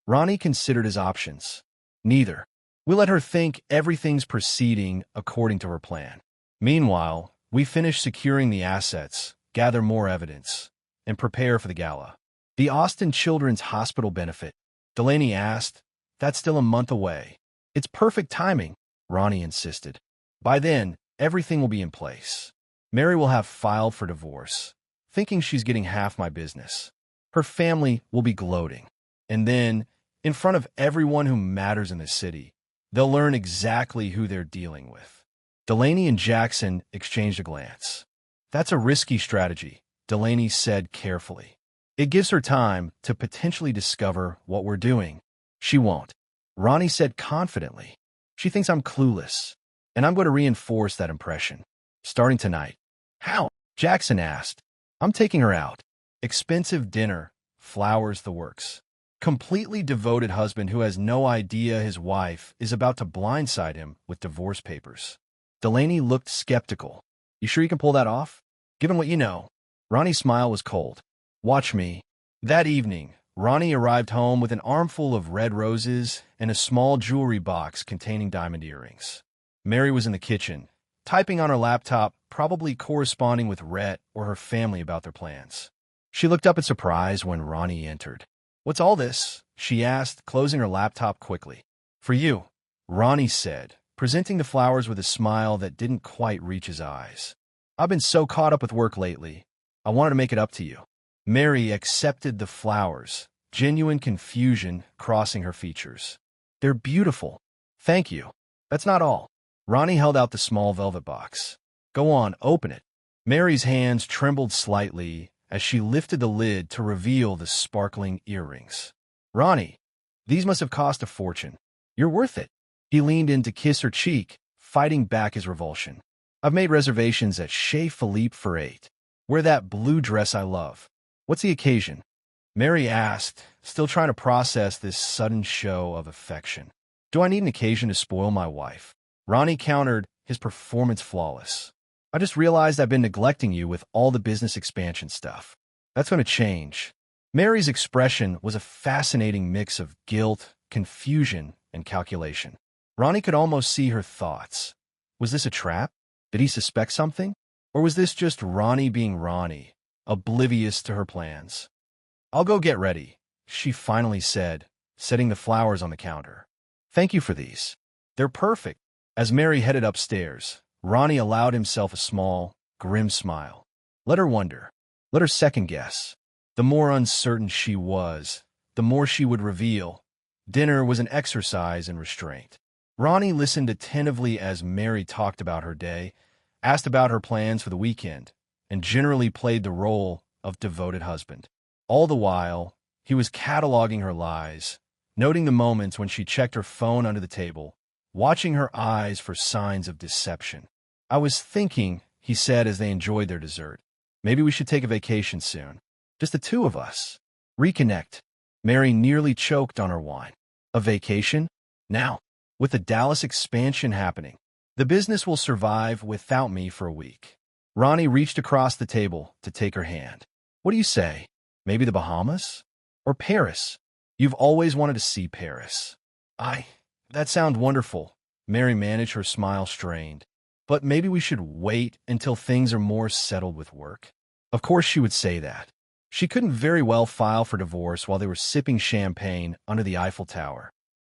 Ronnie considered his options. Neither. We let her think everything's proceeding according to her plan. Meanwhile, we finish securing the assets, gather more evidence, and prepare for the gala. The Austin Children's Hospital benefit, Delaney asked. That's still a month away. It's perfect timing, Ronnie insisted. By then, everything will be in place. Mary will have filed for divorce, thinking she's getting half my business. Her family will be gloating. And then, in front of everyone who matters in the city, they'll learn exactly who they're dealing with. Delaney and Jackson exchanged a glance. That's a risky strategy, Delaney said carefully. It gives her time to potentially discover what we're doing. She won't, Ronnie said confidently. She thinks I'm clueless, and I'm going to reinforce that impression. Starting tonight. How? Jackson asked. I'm taking her out. Expensive dinner, flowers, the works. Completely devoted husband who has no idea his wife is about to blindside him with divorce papers. Delaney looked skeptical. You sure you can pull that off? Given what you know. Ronnie's smile was cold. Watch me. That evening, Ronnie arrived home with an armful of red roses and a small jewelry box containing diamond earrings. Mary was in the kitchen, typing on her laptop, probably corresponding with Rhett or her family about their plans. She looked up in surprise when Ronnie entered. What's all this? She asked, closing her laptop quickly. For you, Ronnie said, presenting the flowers with a smile that didn't quite reach his eyes. I've been so caught up with work lately. I wanted to make it up to you. Mary accepted the flowers, genuine confusion crossing her features. They're beautiful. Thank you. That's not all. Ronnie held out the small velvet box. Go on, open it. Mary's hands trembled slightly as she lifted the lid to reveal the sparkling earrings. Ronnie, these must have cost a fortune. You're worth it. He leaned in to kiss her cheek, fighting back his revulsion. I've made reservations at Chez Philippe for 8. Wear that blue dress I love. What's the occasion? Mary asked, still trying to process this sudden show of affection. Do I need an occasion to spoil my wife? Ronnie countered, his performance flawless. I just realized I've been neglecting you with all the business expansion stuff. That's going to change. Mary's expression was a fascinating mix of guilt, confusion, and calculation. Ronnie could almost see her thoughts. Was this a trap? Did he suspect something? Or was this just Ronnie being Ronnie, oblivious to her plans? I'll go get ready, she finally said, setting the flowers on the counter. Thank you for these. They're perfect. As Mary headed upstairs, Ronnie allowed himself a small, grim smile. Let her wonder. Let her second guess. The more uncertain she was, the more she would reveal. Dinner was an exercise in restraint. Ronnie listened attentively as Mary talked about her day, asked about her plans for the weekend, and generally played the role of devoted husband. All the while, he was cataloging her lies, noting the moments when she checked her phone under the table, watching her eyes for signs of deception. I was thinking, he said as they enjoyed their dessert, maybe we should take a vacation soon. Just the two of us. Reconnect. Mary nearly choked on her wine. A vacation? Now, with the Dallas expansion happening, the business will survive without me for a week. Ronnie reached across the table to take her hand. What do you say? Maybe the Bahamas? Or Paris? You've always wanted to see Paris. That sounds wonderful. Mary managed her smile strained. But maybe we should wait until things are more settled with work. Of course she would say that. She couldn't very well file for divorce while they were sipping champagne under the Eiffel Tower.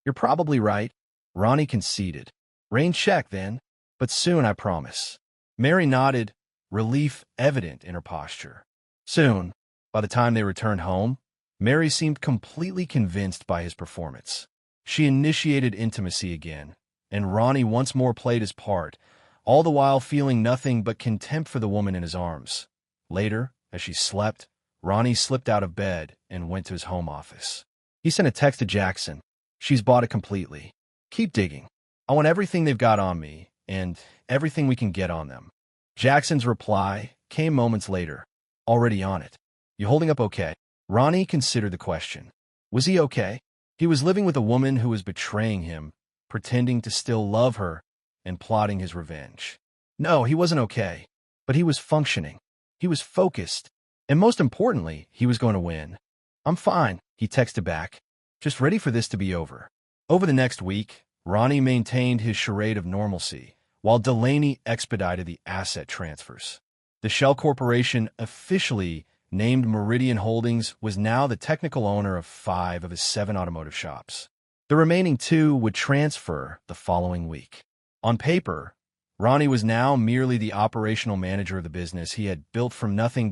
You're probably right, Ronnie conceded. Rain check, then. But soon, I promise. Mary nodded, relief evident in her posture. Soon, by the time they returned home, Mary seemed completely convinced by his performance. She initiated intimacy again, and Ronnie once more played his part, all the while feeling nothing but contempt for the woman in his arms. Later, as she slept, Ronnie slipped out of bed and went to his home office. He sent a text to Jackson. She's bought it completely. Keep digging. I want everything they've got on me, and everything we can get on them. Jackson's reply came moments later. Already on it. You holding up okay? Ronnie considered the question. Was he okay? He was living with a woman who was betraying him, pretending to still love her, and plotting his revenge. No, he wasn't okay, but he was functioning. He was focused. And most importantly, he was going to win. I'm fine, he texted back. Just ready for this to be over. Over the next week, Ronnie maintained his charade of normalcy, while Delaney expedited the asset transfers. The Shell Corporation, officially named Meridian Holdings, was now the technical owner of 5 of his 7 automotive shops. The remaining 2 would transfer the following week. On paper, Ronnie was now merely the operational manager of the business he had built from nothing.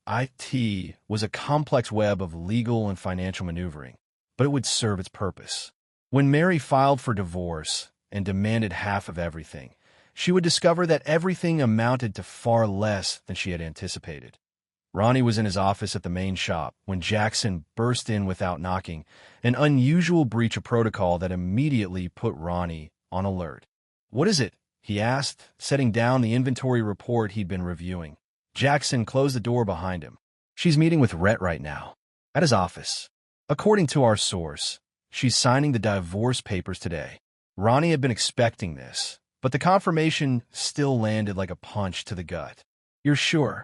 IT was a complex web of legal and financial maneuvering, but it would serve its purpose. When Mary filed for divorce and demanded half of everything, she would discover that everything amounted to far less than she had anticipated. Ronnie was in his office at the main shop when Jackson burst in without knocking, an unusual breach of protocol that immediately put Ronnie on alert. What is it? He asked, setting down the inventory report he'd been reviewing. Jackson closed the door behind him. She's meeting with Rhett right now, at his office. According to our source, she's signing the divorce papers today. Ronnie had been expecting this, but the confirmation still landed like a punch to the gut. You're sure?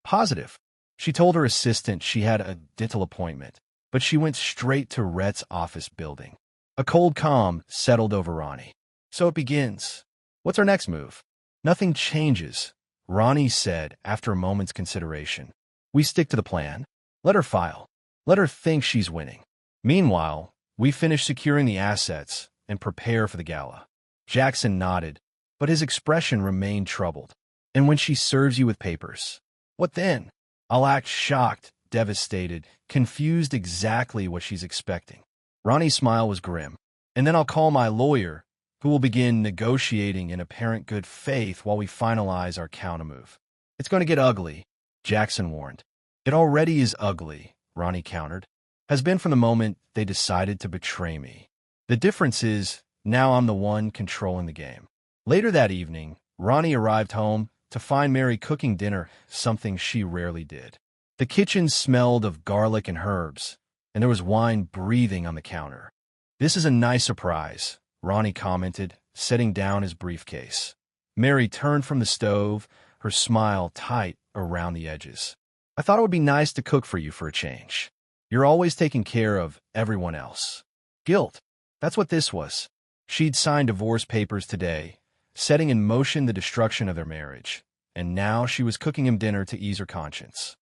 Positive. She told her assistant she had a dental appointment, but she went straight to Rhett's office building. A cold calm settled over Ronnie. So it begins. What's our next move? Nothing changes, Ronnie said after a moment's consideration. We stick to the plan. Let her file. Let her think she's winning. Meanwhile, we finish securing the assets and prepare for the gala. Jackson nodded, but his expression remained troubled. And when she serves you with papers, what then? I'll act shocked, devastated, confused exactly what she's expecting. Ronnie's smile was grim. And then I'll call my lawyer, who will begin negotiating in apparent good faith while we finalize our countermove. It's going to get ugly, Jackson warned. It already is ugly, Ronnie countered. Has been from the moment they decided to betray me. The difference is, now I'm the one controlling the game. Later that evening, Ronnie arrived home, to find Mary cooking dinner, something she rarely did. The kitchen smelled of garlic and herbs, and there was wine breathing on the counter. "This is a nice surprise," Ronnie commented, setting down his briefcase. Mary turned from the stove, her smile tight around the edges. "I thought it would be nice to cook for you for a change. You're always taking care of everyone else." Guilt. That's what this was. She'd signed divorce papers today, setting in motion the destruction of their marriage, and now she was cooking him dinner to ease her conscience.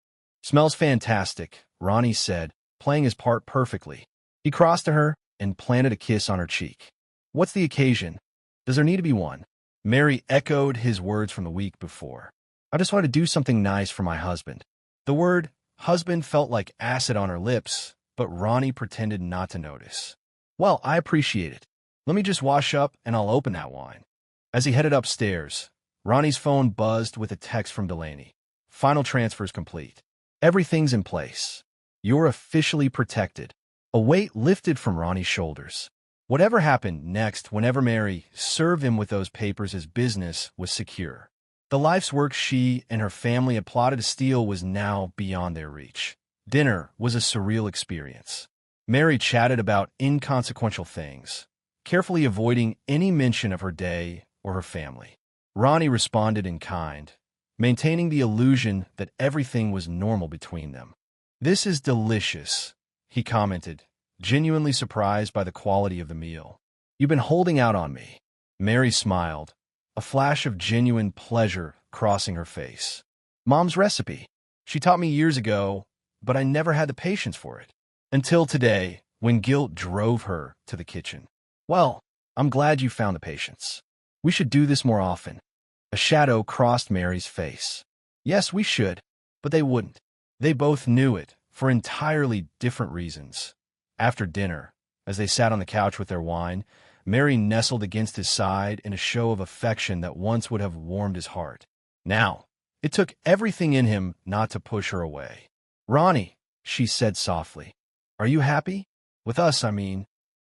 "Smells fantastic," Ronnie said, playing his part perfectly. He crossed to her and planted a kiss on her cheek. "What's the occasion? Does there need to be one?" Mary echoed his words from the week before. "I just wanted to do something nice for my husband." The word husband felt like acid on her lips, but Ronnie pretended not to notice. "Well, I appreciate it. Let me just wash up and I'll open that wine." As he headed upstairs, Ronnie's phone buzzed with a text from Delaney. "Final transfer's complete. Everything's in place. You're officially protected." A weight lifted from Ronnie's shoulders. Whatever happened next, whenever Mary served him with those papers, his business was secure. The life's work she and her family had plotted to steal was now beyond their reach. Dinner was a surreal experience. Mary chatted about inconsequential things, carefully avoiding any mention of her day or her family. Ronnie responded in kind, maintaining the illusion that everything was normal between them. "This is delicious," he commented, genuinely surprised by the quality of the meal. "You've been holding out on me." Mary smiled, a flash of genuine pleasure crossing her face. "Mom's recipe. She taught me years ago, but I never had the patience for it. Until today, when guilt drove her to the kitchen." "Well, I'm glad you found the patience. We should do this more often." A shadow crossed Mary's face. Yes, we should, but they wouldn't. They both knew it, for entirely different reasons. After dinner, as they sat on the couch with their wine, Mary nestled against his side in a show of affection that once would have warmed his heart. Now, it took everything in him not to push her away. "Ronnie," she said softly, "are you happy? With us, I mean."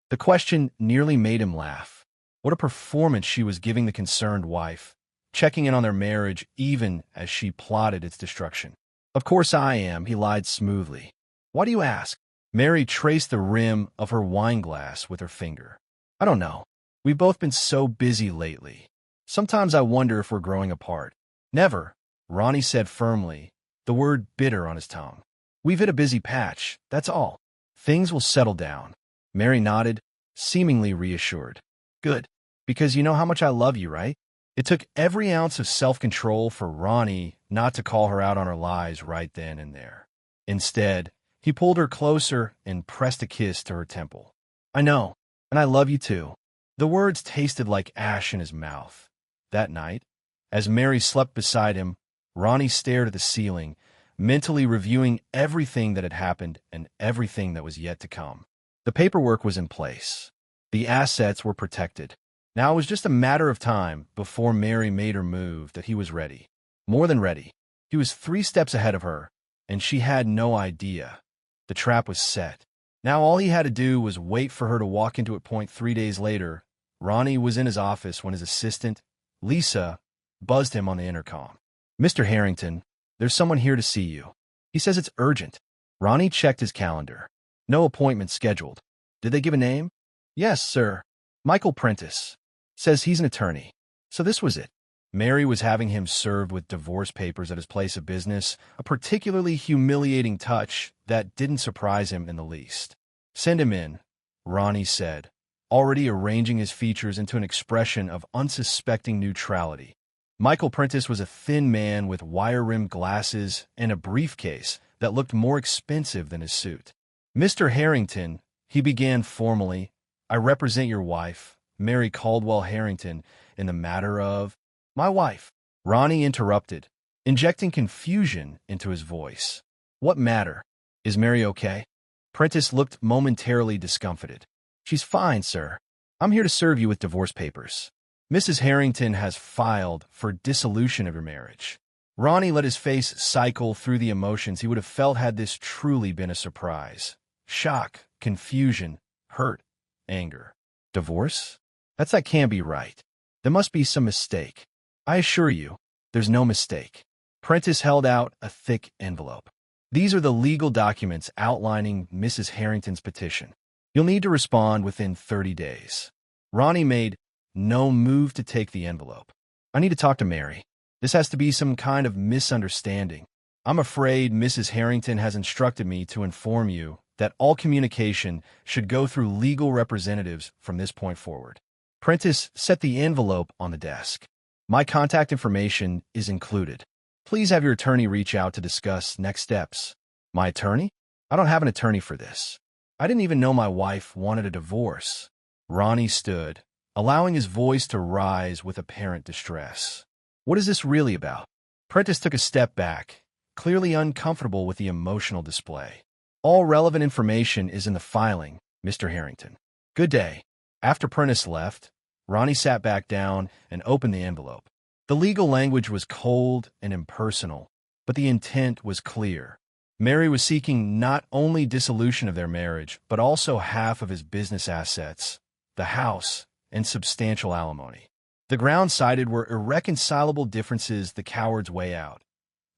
The question nearly made him laugh. What a performance she was giving the concerned wife, checking in on their marriage even as she plotted its destruction. "Of course I am," he lied smoothly. "Why do you ask?" Mary traced the rim of her wine glass with her finger. "I don't know. We've both been so busy lately. Sometimes I wonder if we're growing apart." "Never," Ronnie said firmly, the word bitter on his tongue. "We've hit a busy patch, that's all. Things will settle down." Mary nodded, seemingly reassured. "Good, because you know how much I love you, right?" It took every ounce of self-control for Ronnie not to call her out on her lies right then and there. Instead, he pulled her closer and pressed a kiss to her temple. "I know, and I love you too." The words tasted like ash in his mouth. That night, as Mary slept beside him, Ronnie stared at the ceiling, mentally reviewing everything that had happened and everything that was yet to come. The paperwork was in place. The assets were protected. Now it was just a matter of time before Mary made her move that he was ready. More than ready. He was 3 steps ahead of her, and she had no idea. The trap was set. Now all he had to do was wait for her to walk into it. 3 days later, Ronnie was in his office when his assistant, Lisa, buzzed him on the intercom. "Mr. Harrington, there's someone here to see you. He says it's urgent." Ronnie checked his calendar. No appointment scheduled. "Did they give a name?" "Yes, sir. Michael Prentice. Says he's an attorney." So this was it. Mary was having him served with divorce papers at his place of business, a particularly humiliating touch that didn't surprise him in the least. "Send him in," Ronnie said, already arranging his features into an expression of unsuspecting neutrality. Michael Prentice was a thin man with wire-rimmed glasses and a briefcase that looked more expensive than his suit. "Mr. Harrington," he began formally, "I represent your wife, Mary Caldwell Harrington, in the matter of—" "My wife," Ronnie interrupted, injecting confusion into his voice. "What matter? Is Mary okay?" Prentice looked momentarily discomfited. "She's fine, sir. I'm here to serve you with divorce papers. Mrs. Harrington has filed for dissolution of your marriage." Ronnie let his face cycle through the emotions he would have felt had this truly been a surprise. Shock, confusion, hurt, anger. "Divorce? That can't be right. There must be some mistake. I assure you, There's no mistake. Prentice held out a thick envelope. These are the legal documents outlining Mrs. Harrington's petition. You'll need to respond within 30 days. Ronnie made no move to take the envelope. I need to talk to Mary. This has to be some kind of misunderstanding. I'm afraid Mrs. Harrington has instructed me to inform you that all communication should go through legal representatives from this point forward. Prentice set the envelope on the desk. My contact information is included. Please have your attorney reach out to discuss next steps. My attorney? I don't have an attorney for this. I didn't even know my wife wanted a divorce. Ronnie stood, allowing his voice to rise with apparent distress. What is this really about? Prentice took a step back, clearly uncomfortable with the emotional display. All relevant information is in the filing, Mr. Harrington. Good day. After Prentice left, Ronnie sat back down and opened the envelope. The legal language was cold and impersonal, but the intent was clear. Mary was seeking not only dissolution of their marriage, but also half of his business assets, the house, and substantial alimony. The grounds cited were irreconcilable differences the coward's way out.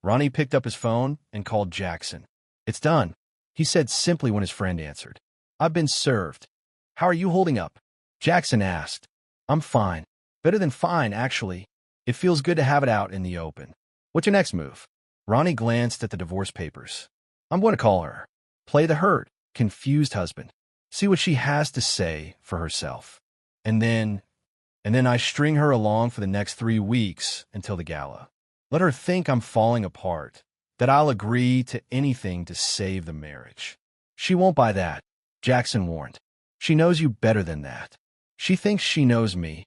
Ronnie picked up his phone and called Jackson. It's done, he said simply when his friend answered. I've been served. How are you holding up? Jackson asked. I'm fine. Better than fine, actually. It feels good to have it out in the open. What's your next move? Ronnie glanced at the divorce papers. I'm going to call her. Play the hurt, confused husband. See what she has to say for herself. And then I string her along for the next 3 weeks until the gala. Let her think I'm falling apart, that I'll agree to anything to save the marriage. She won't buy that, Jackson warned. She knows you better than that. She thinks she knows me,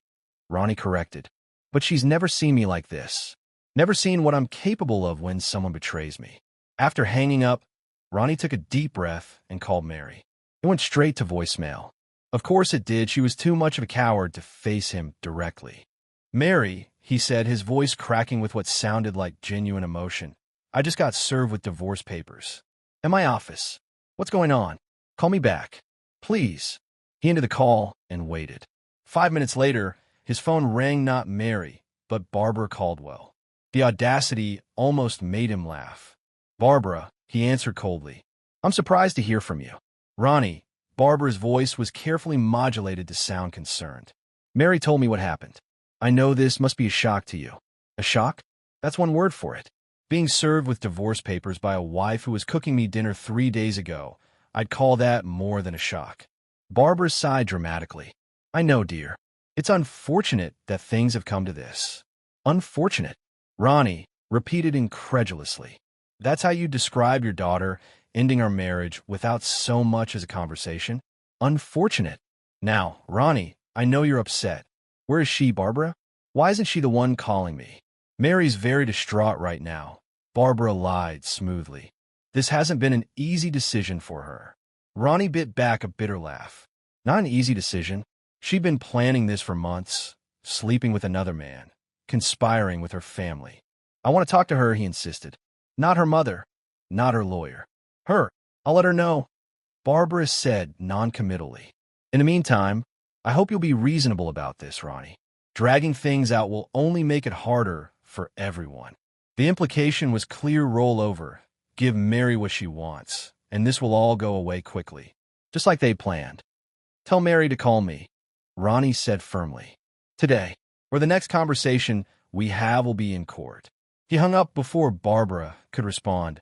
Ronnie corrected. But she's never seen me like this. Never seen what I'm capable of when someone betrays me. After hanging up, Ronnie took a deep breath and called Mary. It went straight to voicemail. Of course it did. She was too much of a coward to face him directly. Mary, he said, his voice cracking with what sounded like genuine emotion. I just got served with divorce papers. In my office. What's going on? Call me back. Please. He ended the call and waited. 5 minutes later, his phone rang not Mary, but Barbara Caldwell. The audacity almost made him laugh. Barbara, he answered coldly. I'm surprised to hear from you. Ronnie, Barbara's voice was carefully modulated to sound concerned. Mary told me what happened. I know this must be a shock to you. A shock? That's one word for it. Being served with divorce papers by a wife who was cooking me dinner 3 days ago, I'd call that more than a shock. Barbara sighed dramatically. I know, dear. It's unfortunate that things have come to this. Unfortunate. Ronnie repeated incredulously. That's how you describe your daughter ending our marriage without so much as a conversation? Unfortunate. Now, Ronnie, I know you're upset. Where is she, Barbara? Why isn't she the one calling me? Mary's very distraught right now. Barbara lied smoothly. This hasn't been an easy decision for her. Ronnie bit back a bitter laugh. Not an easy decision. She'd been planning this for months, sleeping with another man, conspiring with her family. I want to talk to her, he insisted. Not her mother, not her lawyer. Her. I'll let her know. Barbara said noncommittally. In the meantime, I hope you'll be reasonable about this, Ronnie. Dragging things out will only make it harder for everyone. The implication was clear rollover. Give Mary what she wants, and this will all go away quickly, just like they planned. Tell Mary to call me, Ronnie said firmly. Today, or the next conversation we have will be in court. He hung up before Barbara could respond.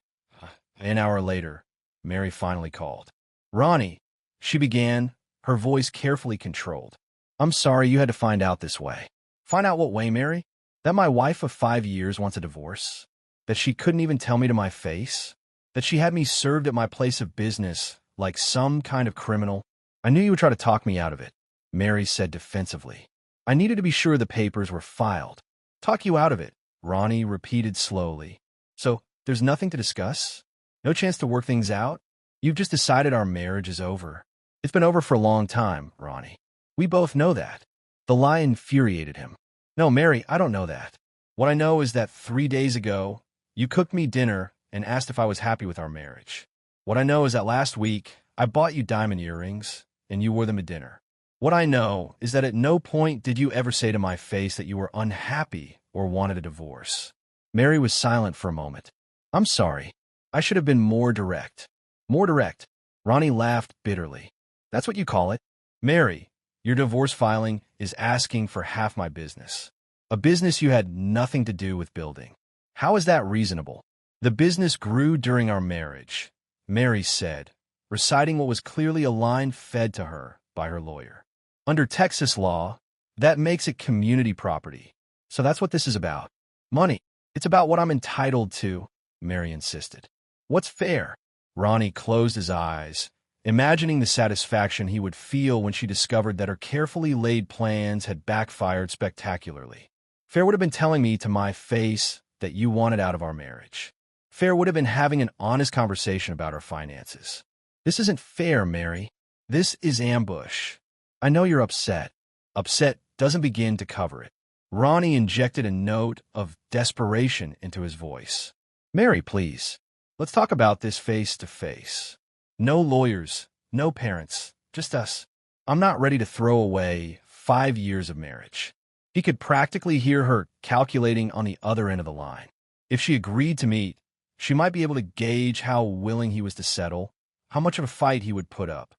An hour later, Mary finally called. Ronnie, she began, her voice carefully controlled. I'm sorry you had to find out this way. Find out what way, Mary? That my wife of 5 years wants a divorce? That she couldn't even tell me to my face? That she had me served at my place of business like some kind of criminal? I knew you would try to talk me out of it, Mary said defensively. I needed to be sure the papers were filed. Talk you out of it, Ronnie repeated slowly. So, there's nothing to discuss? No chance to work things out? You've just decided our marriage is over. It's been over for a long time, Ronnie. We both know that. The lie infuriated him. No, Mary, I don't know that. What I know is that 3 days ago, you cooked me dinner and asked if I was happy with our marriage. What I know is that last week, I bought you diamond earrings, and you wore them at dinner. What I know is that at no point did you ever say to my face that you were unhappy or wanted a divorce. Mary was silent for a moment. I'm sorry. I should have been more direct. More direct. Ronnie laughed bitterly. That's what you call it? Mary, your divorce filing is asking for half my business. A business you had nothing to do with building. How is that reasonable? The business grew during our marriage, Mary said, reciting what was clearly a line fed to her by her lawyer. Under Texas law, that makes it community property. So that's what this is about. Money. It's about what I'm entitled to, Mary insisted. What's fair? Ronnie closed his eyes, imagining the satisfaction he would feel when she discovered that her carefully laid plans had backfired spectacularly. Fair would have been telling me to my face that you wanted out of our marriage. Fair would have been having an honest conversation about our finances. This isn't fair, Mary. This is ambush. I know you're upset. Upset doesn't begin to cover it. Ronnie injected a note of desperation into his voice. Mary, please. Let's talk about this face to face. No lawyers, no parents, just us. I'm not ready to throw away 5 years of marriage. He could practically hear her calculating on the other end of the line. If she agreed to meet, she might be able to gauge how willing he was to settle, how much of a fight he would put up.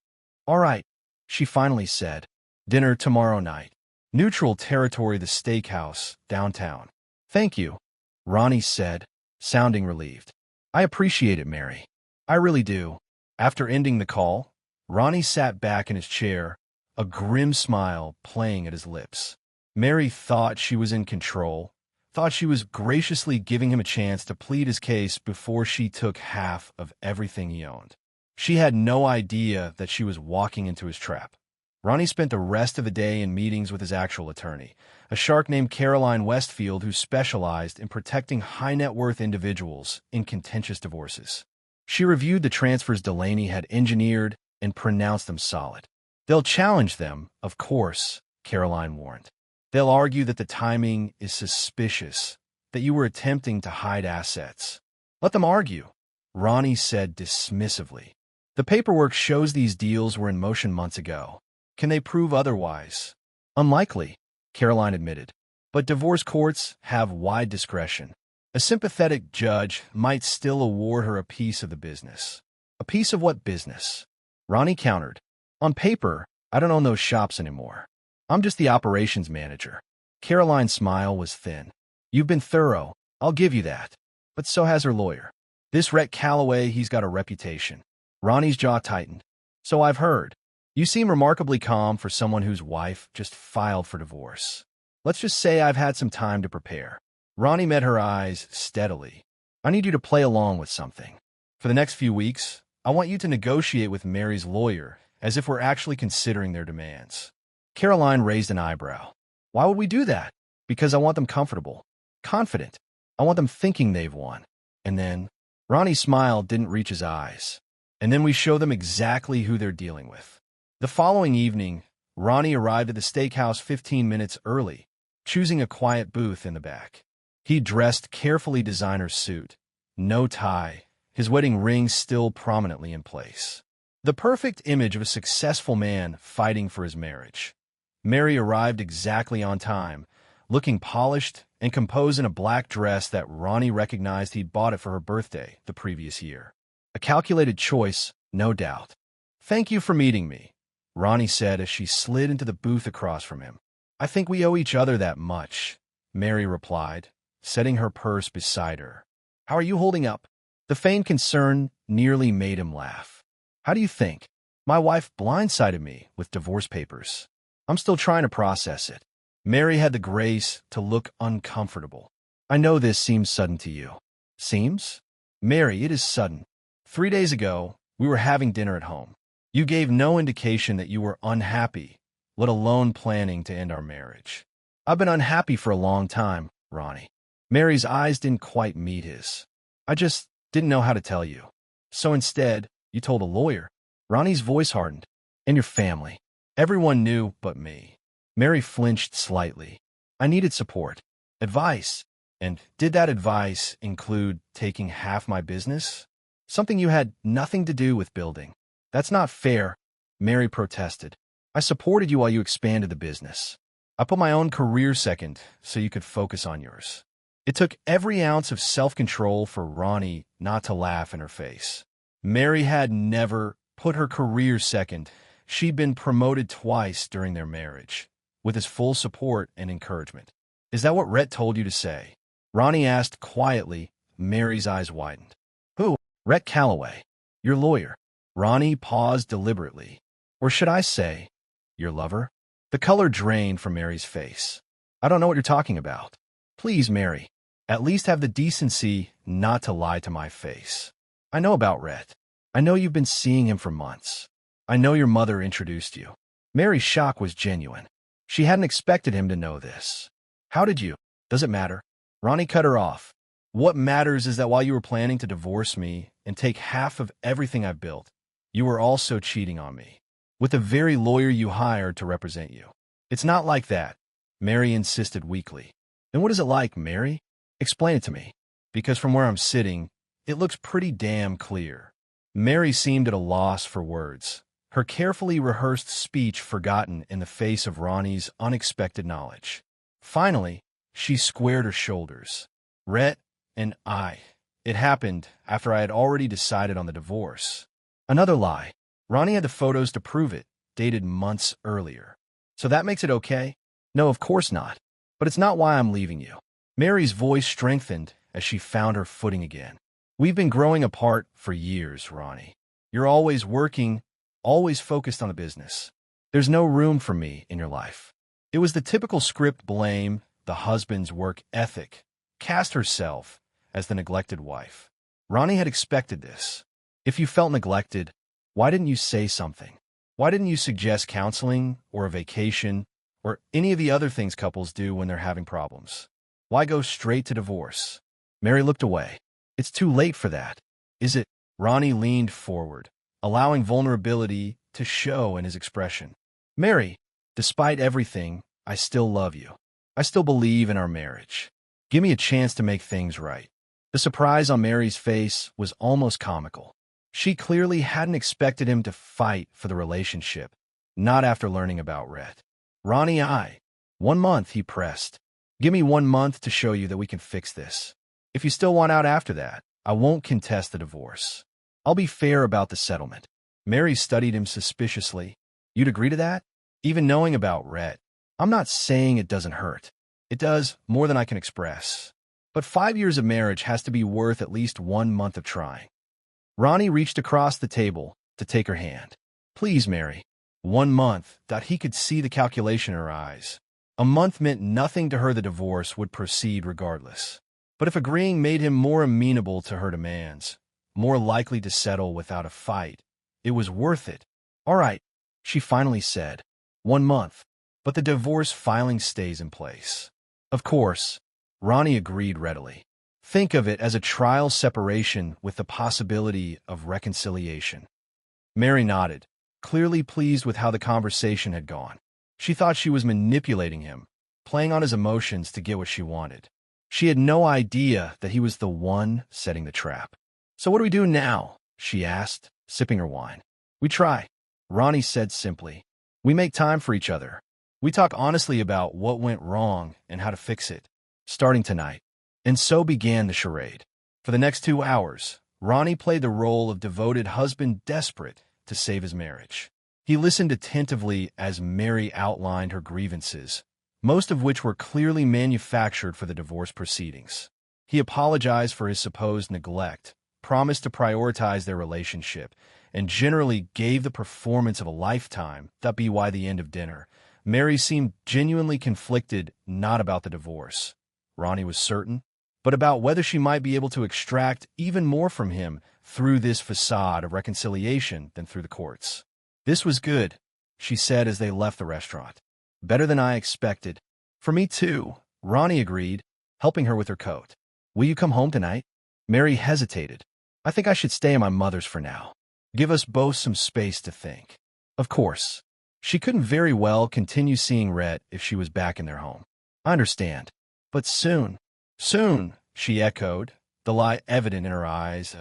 All right, she finally said. Dinner tomorrow night. Neutral territory, the steakhouse, downtown. Thank you, Ronnie said, sounding relieved. I appreciate it, Mary. I really do. After ending the call, Ronnie sat back in his chair, a grim smile playing at his lips. Mary thought she was in control, thought she was graciously giving him a chance to plead his case before she took half of everything he owned. She had no idea that she was walking into his trap. Ronnie spent the rest of the day in meetings with his actual attorney, a shark named Caroline Westfield who specialized in protecting high-net-worth individuals in contentious divorces. She reviewed the transfers Delaney had engineered and pronounced them solid. They'll challenge them, of course, Caroline warned. They'll argue that the timing is suspicious, that you were attempting to hide assets. Let them argue, Ronnie said dismissively. The paperwork shows these deals were in motion months ago. Can they prove otherwise? Unlikely, Caroline admitted. But divorce courts have wide discretion. A sympathetic judge might still award her a piece of the business. A piece of what business? Ronnie countered. On paper, I don't own those shops anymore. I'm just the operations manager. Caroline's smile was thin. You've been thorough, I'll give you that. But so has her lawyer. This Rhett Calloway, he's got a reputation. Ronnie's jaw tightened. So I've heard. You seem remarkably calm for someone whose wife just filed for divorce. Let's just say I've had some time to prepare. Ronnie met her eyes steadily. I need you to play along with something. For the next few weeks, I want you to negotiate with Mary's lawyer as if we're actually considering their demands. Caroline raised an eyebrow. Why would we do that? Because I want them comfortable, confident. I want them thinking they've won. And then, Ronnie's smile didn't reach his eyes. And then we show them exactly who they're dealing with. The following evening, Ronnie arrived at the steakhouse 15 minutes early, choosing a quiet booth in the back. He dressed carefully designer suit, no tie, his wedding ring still prominently in place. The perfect image of a successful man fighting for his marriage. Mary arrived exactly on time, looking polished and composed in a black dress that Ronnie recognized he'd bought it for her birthday the previous year. A calculated choice, no doubt. Thank you for meeting me, Ronnie said as she slid into the booth across from him. I think we owe each other that much, Mary replied, setting her purse beside her. How are you holding up? The feigned concern nearly made him laugh. How do you think? My wife blindsided me with divorce papers. I'm still trying to process it. Mary had the grace to look uncomfortable. I know this seems sudden to you. Seems? Mary, it is sudden. 3 days ago, we were having dinner at home. You gave no indication that you were unhappy, let alone planning to end our marriage. I've been unhappy for a long time, Ronnie. Mary's eyes didn't quite meet his. I just didn't know how to tell you. So instead, you told a lawyer. Ronnie's voice hardened. And your family. Everyone knew but me. Mary flinched slightly. I needed support. Advice. And did that advice include taking half my business? Something you had nothing to do with building. That's not fair, Mary protested. I supported you while you expanded the business. I put my own career second so you could focus on yours. It took every ounce of self-control for Ronnie not to laugh in her face. Mary had never put her career second. She'd been promoted twice during their marriage, with his full support and encouragement. Is that what Rhett told you to say? Ronnie asked quietly. Mary's eyes widened. Who? Rhett Calloway. Your lawyer. Ronnie paused deliberately. Or should I say, your lover? The color drained from Mary's face. I don't know what you're talking about. Please, Mary, at least have the decency not to lie to my face. I know about Rhett. I know you've been seeing him for months. I know your mother introduced you. Mary's shock was genuine. She hadn't expected him to know this. How did you? Does it matter? Ronnie cut her off. What matters is that while you were planning to divorce me and take half of everything I've built, you were also cheating on me with the very lawyer you hired to represent you. It's not like that, Mary insisted weakly. Then what is it like, Mary? Explain it to me. Because from where I'm sitting, it looks pretty damn clear. Mary seemed at a loss for words, her carefully rehearsed speech forgotten in the face of Ronnie's unexpected knowledge. Finally, she squared her shoulders. Rhett and I. It happened after I had already decided on the divorce. Another lie. Ronnie had the photos to prove it, dated months earlier. So that makes it okay? No, of course not. But it's not why I'm leaving you. Mary's voice strengthened as she found her footing again. We've been growing apart for years, Ronnie. You're always working, always focused on the business. There's no room for me in your life. It was the typical script blame, the husband's work ethic, cast herself as the neglected wife. Ronnie had expected this. If you felt neglected, why didn't you say something? Why didn't you suggest counseling or a vacation or any of the other things couples do when they're having problems? Why go straight to divorce? Mary looked away. It's too late for that, is it? Ronnie leaned forward, allowing vulnerability to show in his expression. Mary, despite everything, I still love you. I still believe in our marriage. Give me a chance to make things right. The surprise on Mary's face was almost comical. She clearly hadn't expected him to fight for the relationship, not after learning about Rhett. Ronnie, 1 month, he pressed. Give me 1 month to show you that we can fix this. If you still want out after that, I won't contest the divorce. I'll be fair about the settlement. Mary studied him suspiciously. You'd agree to that? Even knowing about Rhett. I'm not saying it doesn't hurt. It does, more than I can express. But 5 years of marriage has to be worth at least 1 month of trying. Ronnie reached across the table to take her hand. Please, Mary. 1 month, that he could see the calculation in her eyes. A month meant nothing to her. The divorce would proceed regardless. But if agreeing made him more amenable to her demands, more likely to settle without a fight, it was worth it. All right, she finally said. 1 month. But the divorce filing stays in place. Of course, Ronnie agreed readily. Think of it as a trial separation with the possibility of reconciliation. Mary nodded, clearly pleased with how the conversation had gone. She thought she was manipulating him, playing on his emotions to get what she wanted. She had no idea that he was the one setting the trap. So what do we do now? She asked, sipping her wine. We try, Ronnie said simply. We make time for each other. We talk honestly about what went wrong and how to fix it, starting tonight. And so began the charade. For the next 2 hours, Ronnie played the role of devoted husband desperate to save his marriage. He listened attentively as Mary outlined her grievances, most of which were clearly manufactured for the divorce proceedings. He apologized for his supposed neglect, promised to prioritize their relationship, and generally gave the performance of a lifetime. That be why the end of dinner. Mary seemed genuinely conflicted, not about the divorce, Ronnie was certain, but about whether she might be able to extract even more from him through this facade of reconciliation than through the courts. This was good, she said as they left the restaurant. Better than I expected. For me too, Ronnie agreed, helping her with her coat. Will you come home tonight? Mary hesitated. I think I should stay at my mother's for now. Give us both some space to think. Of course. She couldn't very well continue seeing Rhett if she was back in their home. I understand. But soon. Soon, she echoed, the lie evident in her eyes.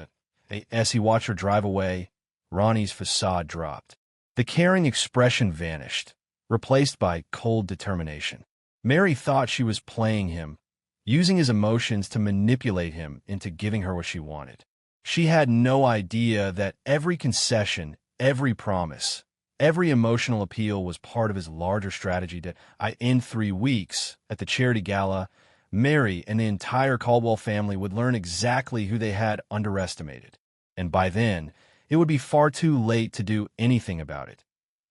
As he watched her drive away, Ronnie's facade dropped. The caring expression vanished, replaced by cold determination. Mary thought she was playing him, using his emotions to manipulate him into giving her what she wanted. She had no idea that every concession, every promise, every emotional appeal was part of his larger strategy to, in 3 weeks, at the charity gala, Mary and the entire Caldwell family would learn exactly who they had underestimated. And by then, it would be far too late to do anything about it.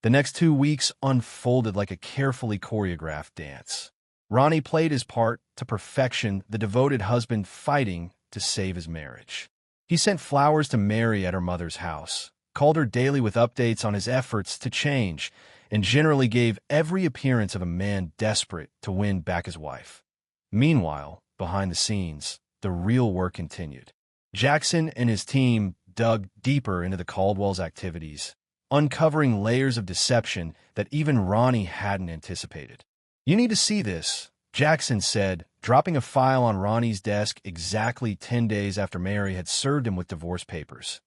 The next 2 weeks unfolded like a carefully choreographed dance. Ronnie played his part to perfection, the devoted husband fighting to save his marriage. He sent flowers to Mary at her mother's house, called her daily with updates on his efforts to change, and generally gave every appearance of a man desperate to win back his wife. Meanwhile, behind the scenes, the real work continued. Jackson and his team dug deeper into the Caldwell's activities, uncovering layers of deception that even Ronnie hadn't anticipated. "You need to see this," Jackson said, dropping a file on Ronnie's desk exactly 10 days after Mary had served him with divorce papers.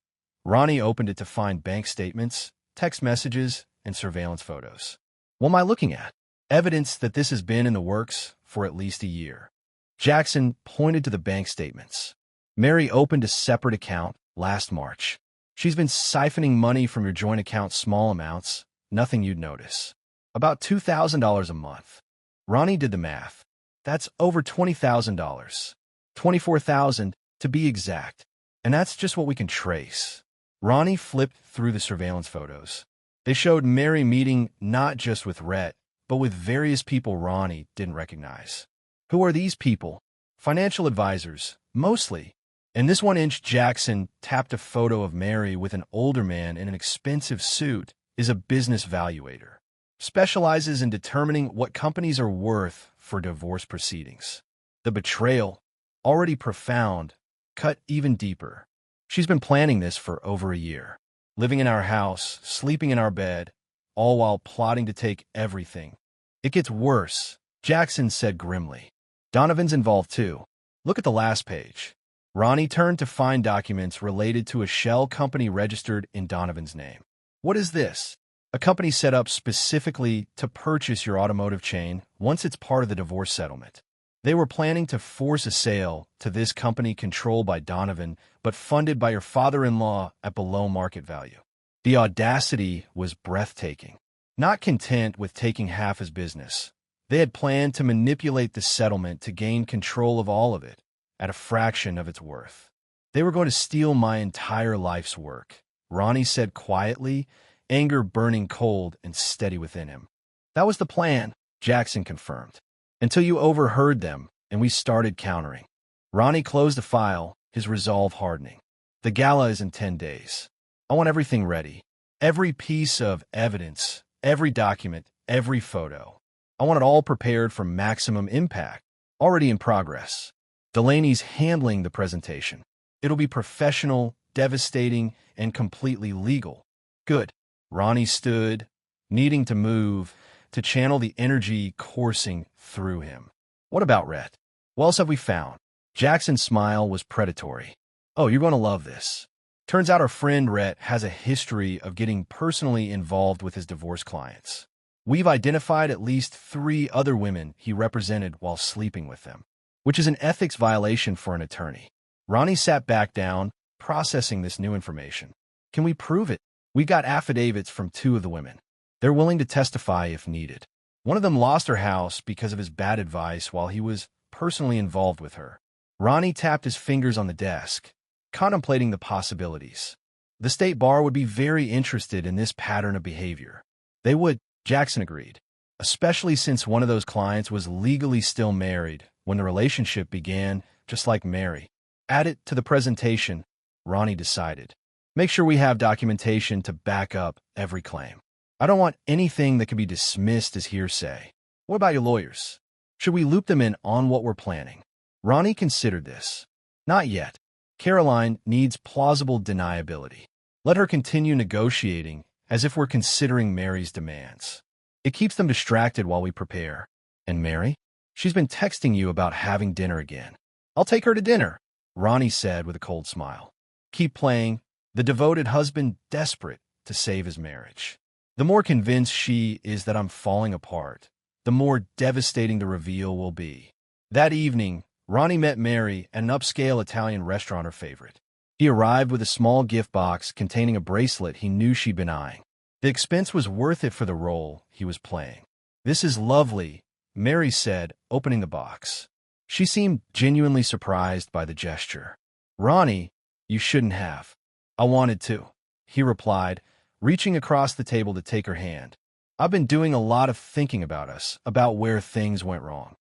Ronnie opened it to find bank statements, text messages, and surveillance photos. "What am I looking at?" "Evidence that this has been in the works for at least a year." Jackson pointed to the bank statements. "Mary opened a separate account last March. She's been siphoning money from your joint account, small amounts, nothing you'd notice. About $2,000 a month." Ronnie did the math. "That's over $20,000. $24,000 to be exact. And that's just what we can trace." Ronnie flipped through the surveillance photos. They showed Mary meeting not just with Rhett, but with various people Ronnie didn't recognize. Who are these people? Financial advisors, mostly. In this 1-inch, Jackson tapped a photo of Mary with an older man in an expensive suit, is a business valuator. Specializes in determining what companies are worth for divorce proceedings. The betrayal, already profound, cut even deeper. "She's been planning this for over a year. Living in our house, sleeping in our bed, all while plotting to take everything. It gets worse," Jackson said grimly. "Donovan's involved too. Look at the last page." Ronnie turned to find documents related to a shell company registered in Donovan's name. "What is this?" "A company set up specifically to purchase your automotive chain once it's part of the divorce settlement. They were planning to force a sale to this company controlled by Donovan, but funded by your father-in-law at below market value." The audacity was breathtaking. Not content with taking half his business, they had planned to manipulate the settlement to gain control of all of it at a fraction of its worth. "They were going to steal my entire life's work," Ronnie said quietly, anger burning cold and steady within him. "That was the plan," Jackson confirmed, "until you overheard them and we started countering." Ronnie closed the file, his resolve hardening. "The gala is in 10 days. I want everything ready. Every piece of evidence, every document, every photo. I want it all prepared for maximum impact. Already in progress. Delaney's handling the presentation. It'll be professional, devastating, and completely legal." "Good." Ronnie stood, needing to move, to channel the energy coursing through him. "What about Rhett? What else have we found?" Jackson's smile was predatory. "Oh, you're going to love this. Turns out our friend Rhett has a history of getting personally involved with his divorce clients. We've identified at least 3 other women he represented while sleeping with them, which is an ethics violation for an attorney." Ronnie sat back down, processing this new information. "Can we prove it?" "We got affidavits from 2 of the women. They're willing to testify if needed. One of them lost her house because of his bad advice while he was personally involved with her." Ronnie tapped his fingers on the desk, contemplating the possibilities. "The state bar would be very interested in this pattern of behavior." "They would," Jackson agreed, "especially since one of those clients was legally still married when the relationship began, just like Mary." "Add it to the presentation," Ronnie decided. "Make sure we have documentation to back up every claim. I don't want anything that can be dismissed as hearsay." "What about your lawyers? Should we loop them in on what we're planning?" Ronnie considered this. "Not yet. Caroline needs plausible deniability. Let her continue negotiating as if we're considering Mary's demands. It keeps them distracted while we prepare." "And Mary? She's been texting you about having dinner again." "I'll take her to dinner," Ronnie said with a cold smile. "Keep playing the devoted husband desperate to save his marriage." The more convinced she is that I'm falling apart, the more devastating the reveal will be. That evening, Ronnie met Mary at an upscale Italian restaurant, her favorite. He arrived with a small gift box containing a bracelet he knew she'd been eyeing. The expense was worth it for the role he was playing. "This is lovely," Mary said, opening the box. She seemed genuinely surprised by the gesture. "Ronnie, you shouldn't have." "I wanted to," he replied, reaching across the table to take her hand. "I've been doing a lot of thinking about us, about where things went wrong."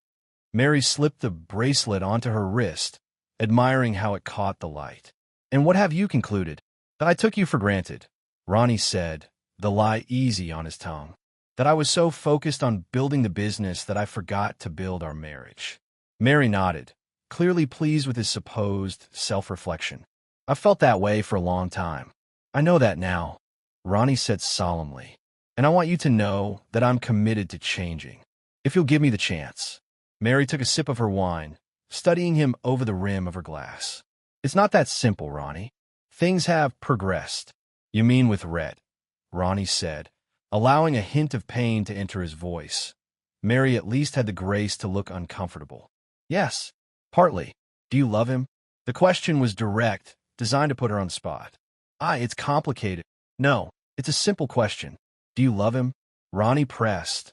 Mary slipped the bracelet onto her wrist, admiring how it caught the light. "And what have you concluded?" "That I took you for granted," Ronnie said, the lie easy on his tongue. "That I was so focused on building the business that I forgot to build our marriage." Mary nodded, clearly pleased with his supposed self-reflection. "I've felt that way for a long time." "I know that now," Ronnie said solemnly. "And I want you to know that I'm committed to changing, if you'll give me the chance." Mary took a sip of her wine, studying him over the rim of her glass. "It's not that simple, Ronnie. Things have progressed." "You mean with Rhett?" Ronnie said, allowing a hint of pain to enter his voice. Mary at least had the grace to look uncomfortable. "Yes, partly. Do you love him?" The question was direct, designed to put her on the spot. It's complicated." "No, it's a simple question. Do you love him?" Ronnie pressed.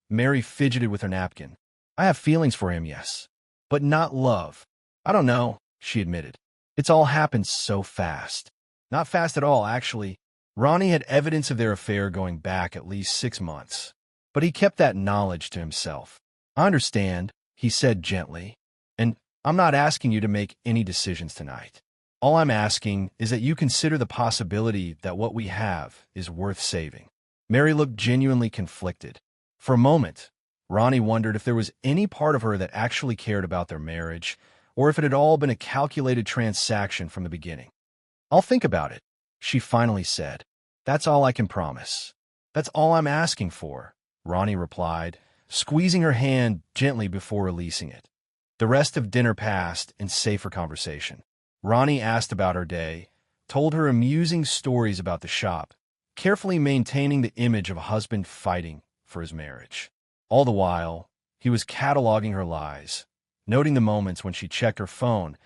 Mary fidgeted with her napkin. "I have feelings for him, yes. But not love." "I don't know," she admitted. "It's all happened so fast." "Not fast at all, actually." Ronnie had evidence of their affair going back at least 6 months. But he kept that knowledge to himself. "I understand," he said gently. "And I'm not asking you to make any decisions tonight. All I'm asking is that you consider the possibility that what we have is worth saving." Mary looked genuinely conflicted. For a moment, Ronnie wondered if there was any part of her that actually cared about their marriage, or if it had all been a calculated transaction from the beginning. "I'll think about it," she finally said. "That's all I can promise." "That's all I'm asking for," Ronnie replied, squeezing her hand gently before releasing it. The rest of dinner passed in safer conversation. Ronnie asked about her day, told her amusing stories about the shop, carefully maintaining the image of a husband fighting for his marriage. All the while, he was cataloging her lies, noting the moments when she checked her phone,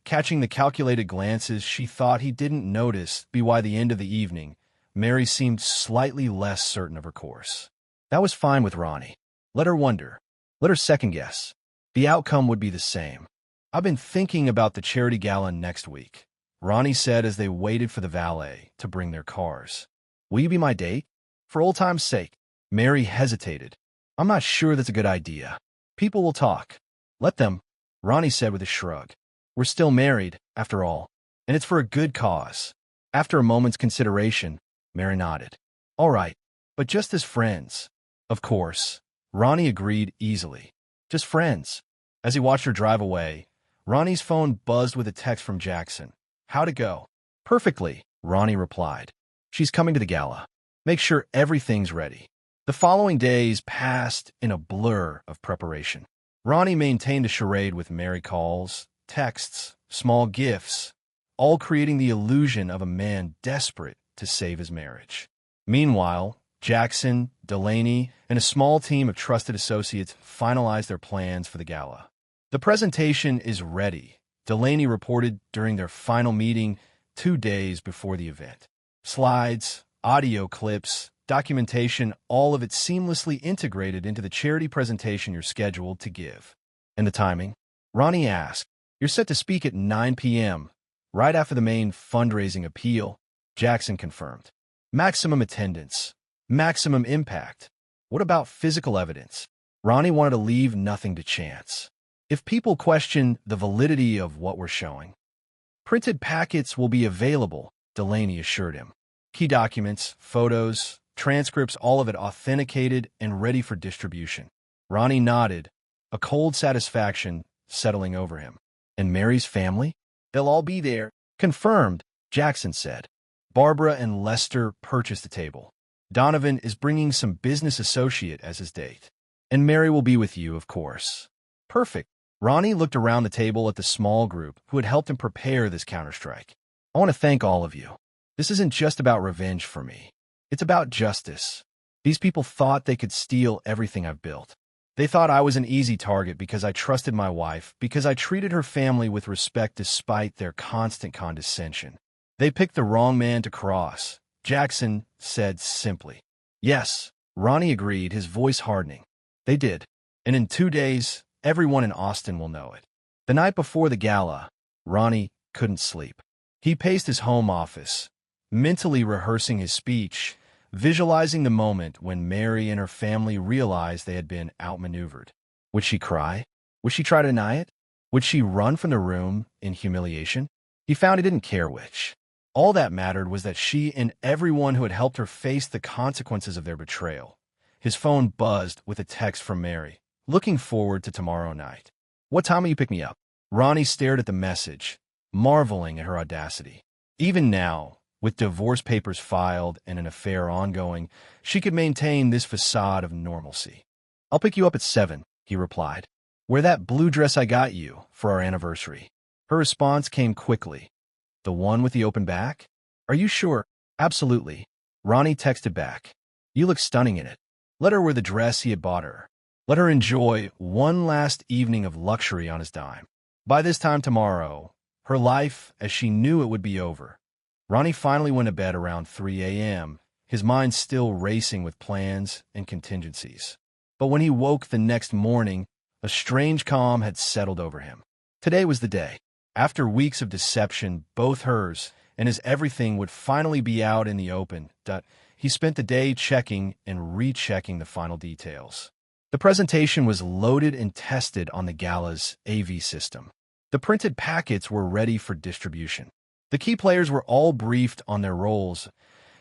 catching the calculated glances she thought he didn't notice. By the end of the evening, Mary seemed slightly less certain of her course. That was fine with Ronnie. Let her wonder. Let her second-guess. The outcome would be the same. "I've been thinking about the charity gala next week," Ronnie said as they waited for the valet to bring their cars. "Will you be my date? For old time's sake." Mary hesitated. "I'm not sure that's a good idea. People will talk." "Let them," Ronnie said with a shrug. "We're still married, after all, and it's for a good cause." After a moment's consideration, Mary nodded. "All right, but just as friends." "Of course," Ronnie agreed easily. "Just friends." As he watched her drive away, Ronnie's phone buzzed with a text from Jackson. "How'd it go?" "Perfectly," Ronnie replied. "She's coming to the gala. Make sure everything's ready." The following days passed in a blur of preparation. Ronnie maintained a charade with Mary calls, texts, small gifts, all creating the illusion of a man desperate to save his marriage. Meanwhile, Jackson, Delaney, and a small team of trusted associates finalized their plans for the gala. "The presentation is ready," Delaney reported during their final meeting 2 days before the event. "Slides, audio clips, documentation, all of it seamlessly integrated into the charity presentation you're scheduled to give." "And the timing?" Ronnie asked. "You're set to speak at 9 p.m., right after the main fundraising appeal," Jackson confirmed. "Maximum attendance. Maximum impact." "What about physical evidence?" Ronnie wanted to leave nothing to chance. "If people question the validity of what we're showing, printed packets will be available," Delaney assured him. "Key documents, photos, transcripts, all of it authenticated and ready for distribution." Ronnie nodded, a cold satisfaction settling over him. "And Mary's family?" "They'll all be there." "Confirmed," Jackson said. Barbara and Lester purchased the table. Donovan is bringing some business associate as his date. "And Mary will be with you, of course." "Perfect." Ronnie looked around the table at the small group who had helped him prepare this counterstrike. "I want to thank all of you. This isn't just about revenge for me. It's about justice." These people thought they could steal everything I've built. They thought I was an easy target because I trusted my wife, because I treated her family with respect despite their constant condescension. They picked the wrong man to cross, Jackson said simply. Yes, Ronnie agreed, his voice hardening. They did. And in 2 days, everyone in Austin will know it. The night before the gala, Ronnie couldn't sleep. He paced his home office, mentally rehearsing his speech, visualizing the moment when Mary and her family realized they had been outmaneuvered. Would she cry? Would she try to deny it? Would she run from the room in humiliation? He found he didn't care which. All that mattered was that she and everyone who had helped her face the consequences of their betrayal. His phone buzzed with a text from Mary. Looking forward to tomorrow night. What time will you pick me up? Ronnie stared at the message, marveling at her audacity. Even now, with divorce papers filed and an affair ongoing, she could maintain this facade of normalcy. I'll pick you up at 7, he replied. Wear that blue dress I got you for our anniversary. Her response came quickly. The one with the open back? Are you sure? Absolutely. Ronnie texted back. You look stunning in it. Let her wear the dress he had bought her. Let her enjoy one last evening of luxury on his dime. By this time tomorrow, her life, as she knew it, would be over. Ronnie finally went to bed around 3 a.m., his mind still racing with plans and contingencies. But when he woke the next morning, a strange calm had settled over him. Today was the day. After weeks of deception, both hers and his everything would finally be out in the open. He spent the day checking and rechecking the final details. The presentation was loaded and tested on the gala's AV system. The printed packets were ready for distribution. The key players were all briefed on their roles.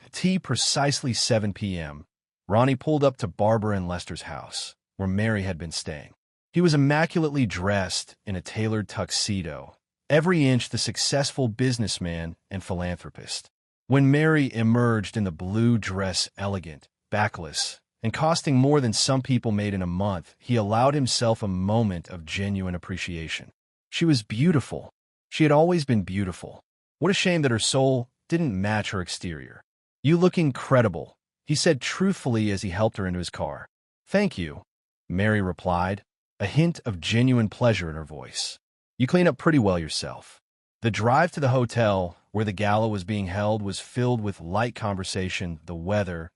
At precisely 7 p.m., Ronnie pulled up to Barbara and Lester's house, where Mary had been staying. He was immaculately dressed in a tailored tuxedo, every inch the successful businessman and philanthropist. When Mary emerged in the blue dress, elegant, backless, and costing more than some people made in a month, he allowed himself a moment of genuine appreciation. She was beautiful. She had always been beautiful. What a shame that her soul didn't match her exterior. You look incredible, he said truthfully as he helped her into his car. Thank you, Mary replied, a hint of genuine pleasure in her voice. You clean up pretty well yourself. The drive to the hotel where the gala was being held was filled with light conversation, the weather,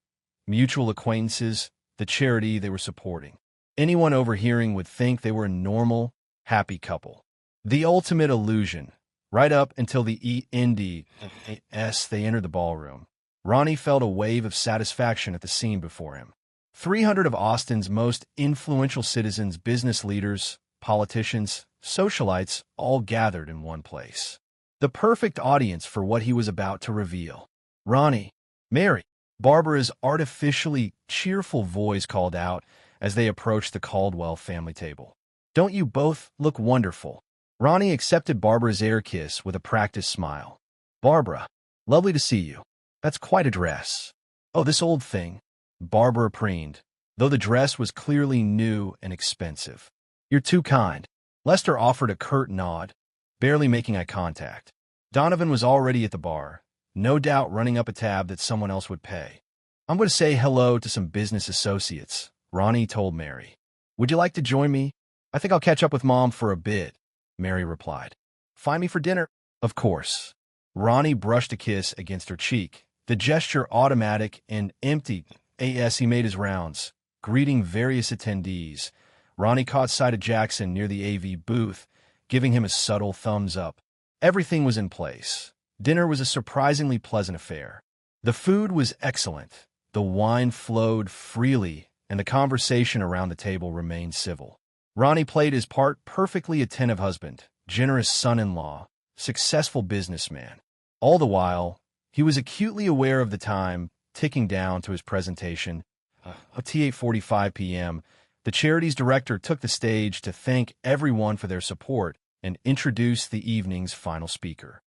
mutual acquaintances, the charity they were supporting. Anyone overhearing would think they were a normal, happy couple. The ultimate illusion. Right up until the ENDS they entered the ballroom. Ronnie felt a wave of satisfaction at the scene before him. 300 of Austin's most influential citizens, business leaders, politicians, socialites, all gathered in one place. The perfect audience for what he was about to reveal. Ronnie, Mary, Barbara's artificially cheerful voice called out as they approached the Caldwell family table. Don't you both look wonderful? Ronnie accepted Barbara's air kiss with a practiced smile. Barbara, lovely to see you. That's quite a dress. Oh, this old thing, Barbara preened, though the dress was clearly new and expensive. You're too kind. Lester offered a curt nod, barely making eye contact. Donovan was already at the bar, no doubt running up a tab that someone else would pay. I'm going to say hello to some business associates, Ronnie told Mary. Would you like to join me? I think I'll catch up with Mom for a bit, Mary replied. Find me for dinner? Of course. Ronnie brushed a kiss against her cheek, the gesture automatic and empty as he made his rounds, greeting various attendees. Ronnie caught sight of Jackson near the AV booth, giving him a subtle thumbs up. Everything was in place. Dinner was a surprisingly pleasant affair. The food was excellent, the wine flowed freely, and the conversation around the table remained civil. Ronnie played his part, perfectly attentive husband, generous son-in-law, successful businessman. All the while, he was acutely aware of the time ticking down to his presentation. At 8:45 p.m., the charity's director took the stage to thank everyone for their support and introduce the evening's final speaker.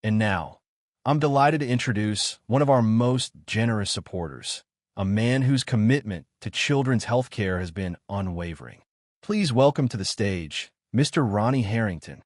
And now, I'm delighted to introduce one of our most generous supporters, a man whose commitment to children's health care has been unwavering. Please welcome to the stage, Mr. Ronnie Harrington.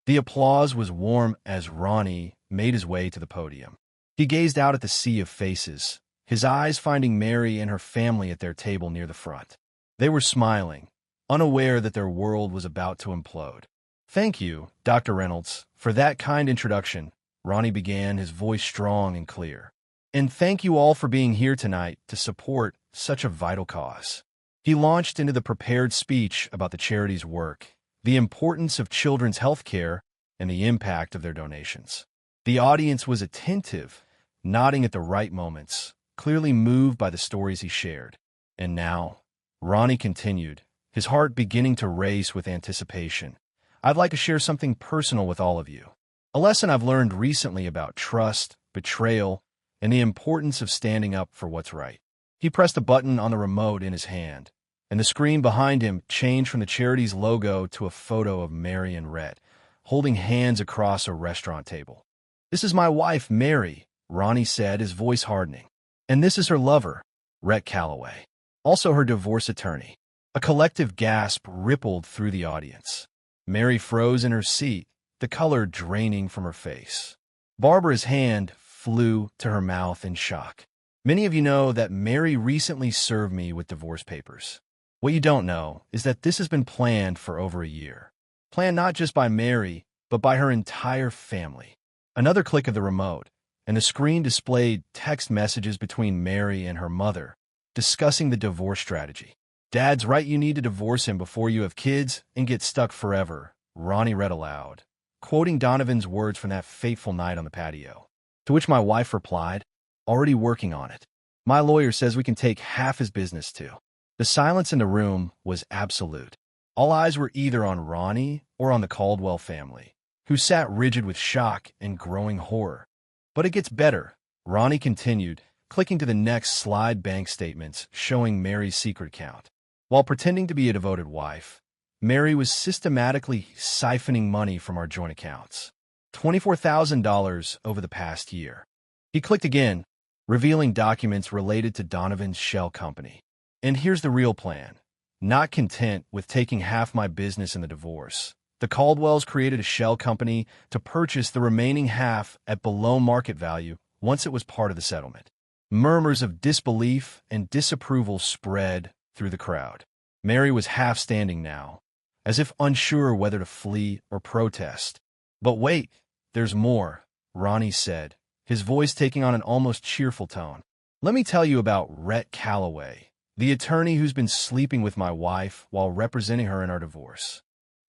The applause was warm as Ronnie made his way to the podium. He gazed out at the sea of faces, his eyes finding Mary and her family at their table near the front. They were smiling, unaware that their world was about to implode. "Thank you, Dr. Reynolds, for that kind introduction," Ronnie began, his voice strong and clear. "And thank you all for being here tonight to support such a vital cause." He launched into the prepared speech about the charity's work, the importance of children's health care, and the impact of their donations. The audience was attentive, nodding at the right moments, clearly moved by the stories he shared. And now, Ronnie continued, his heart beginning to race with anticipation. "I'd like to share something personal with all of you. A lesson I've learned recently about trust, betrayal, and the importance of standing up for what's right." He pressed a button on the remote in his hand, and the screen behind him changed from the charity's logo to a photo of Mary and Rhett, holding hands across a restaurant table. "This is my wife, Mary," Ronnie said, his voice hardening. "And this is her lover, Rhett Calloway, also her divorce attorney." A collective gasp rippled through the audience. Mary froze in her seat, the color draining from her face. Barbara's hand flew to her mouth in shock. "Many of you know that Mary recently served me with divorce papers. What you don't know is that this has been planned for over a year. Planned not just by Mary, but by her entire family." Another click of the remote, and the screen displayed text messages between Mary and her mother, discussing the divorce strategy. "Dad's right, you need to divorce him before you have kids and get stuck forever," Ronnie read aloud, quoting Donovan's words from that fateful night on the patio. To which my wife replied, "Already working on it. My lawyer says we can take half his business too." The silence in the room was absolute. All eyes were either on Ronnie or on the Caldwell family, who sat rigid with shock and growing horror. "But it gets better," Ronnie continued, clicking to the next slide bank statements showing Mary's secret account. While pretending to be a devoted wife, Mary was systematically siphoning money from our joint accounts. $24,000 over the past year. He clicked again, revealing documents related to Donovan's shell company. "And here's the real plan. Not content with taking half my business in the divorce, the Caldwells created a shell company to purchase the remaining half at below market value once it was part of the settlement." Murmurs of disbelief and disapproval spread through the crowd. Mary was half standing now, as if unsure whether to flee or protest. "But wait, there's more," Ronnie said, his voice taking on an almost cheerful tone. "Let me tell you about Rhett Calloway, the attorney who's been sleeping with my wife while representing her in our divorce."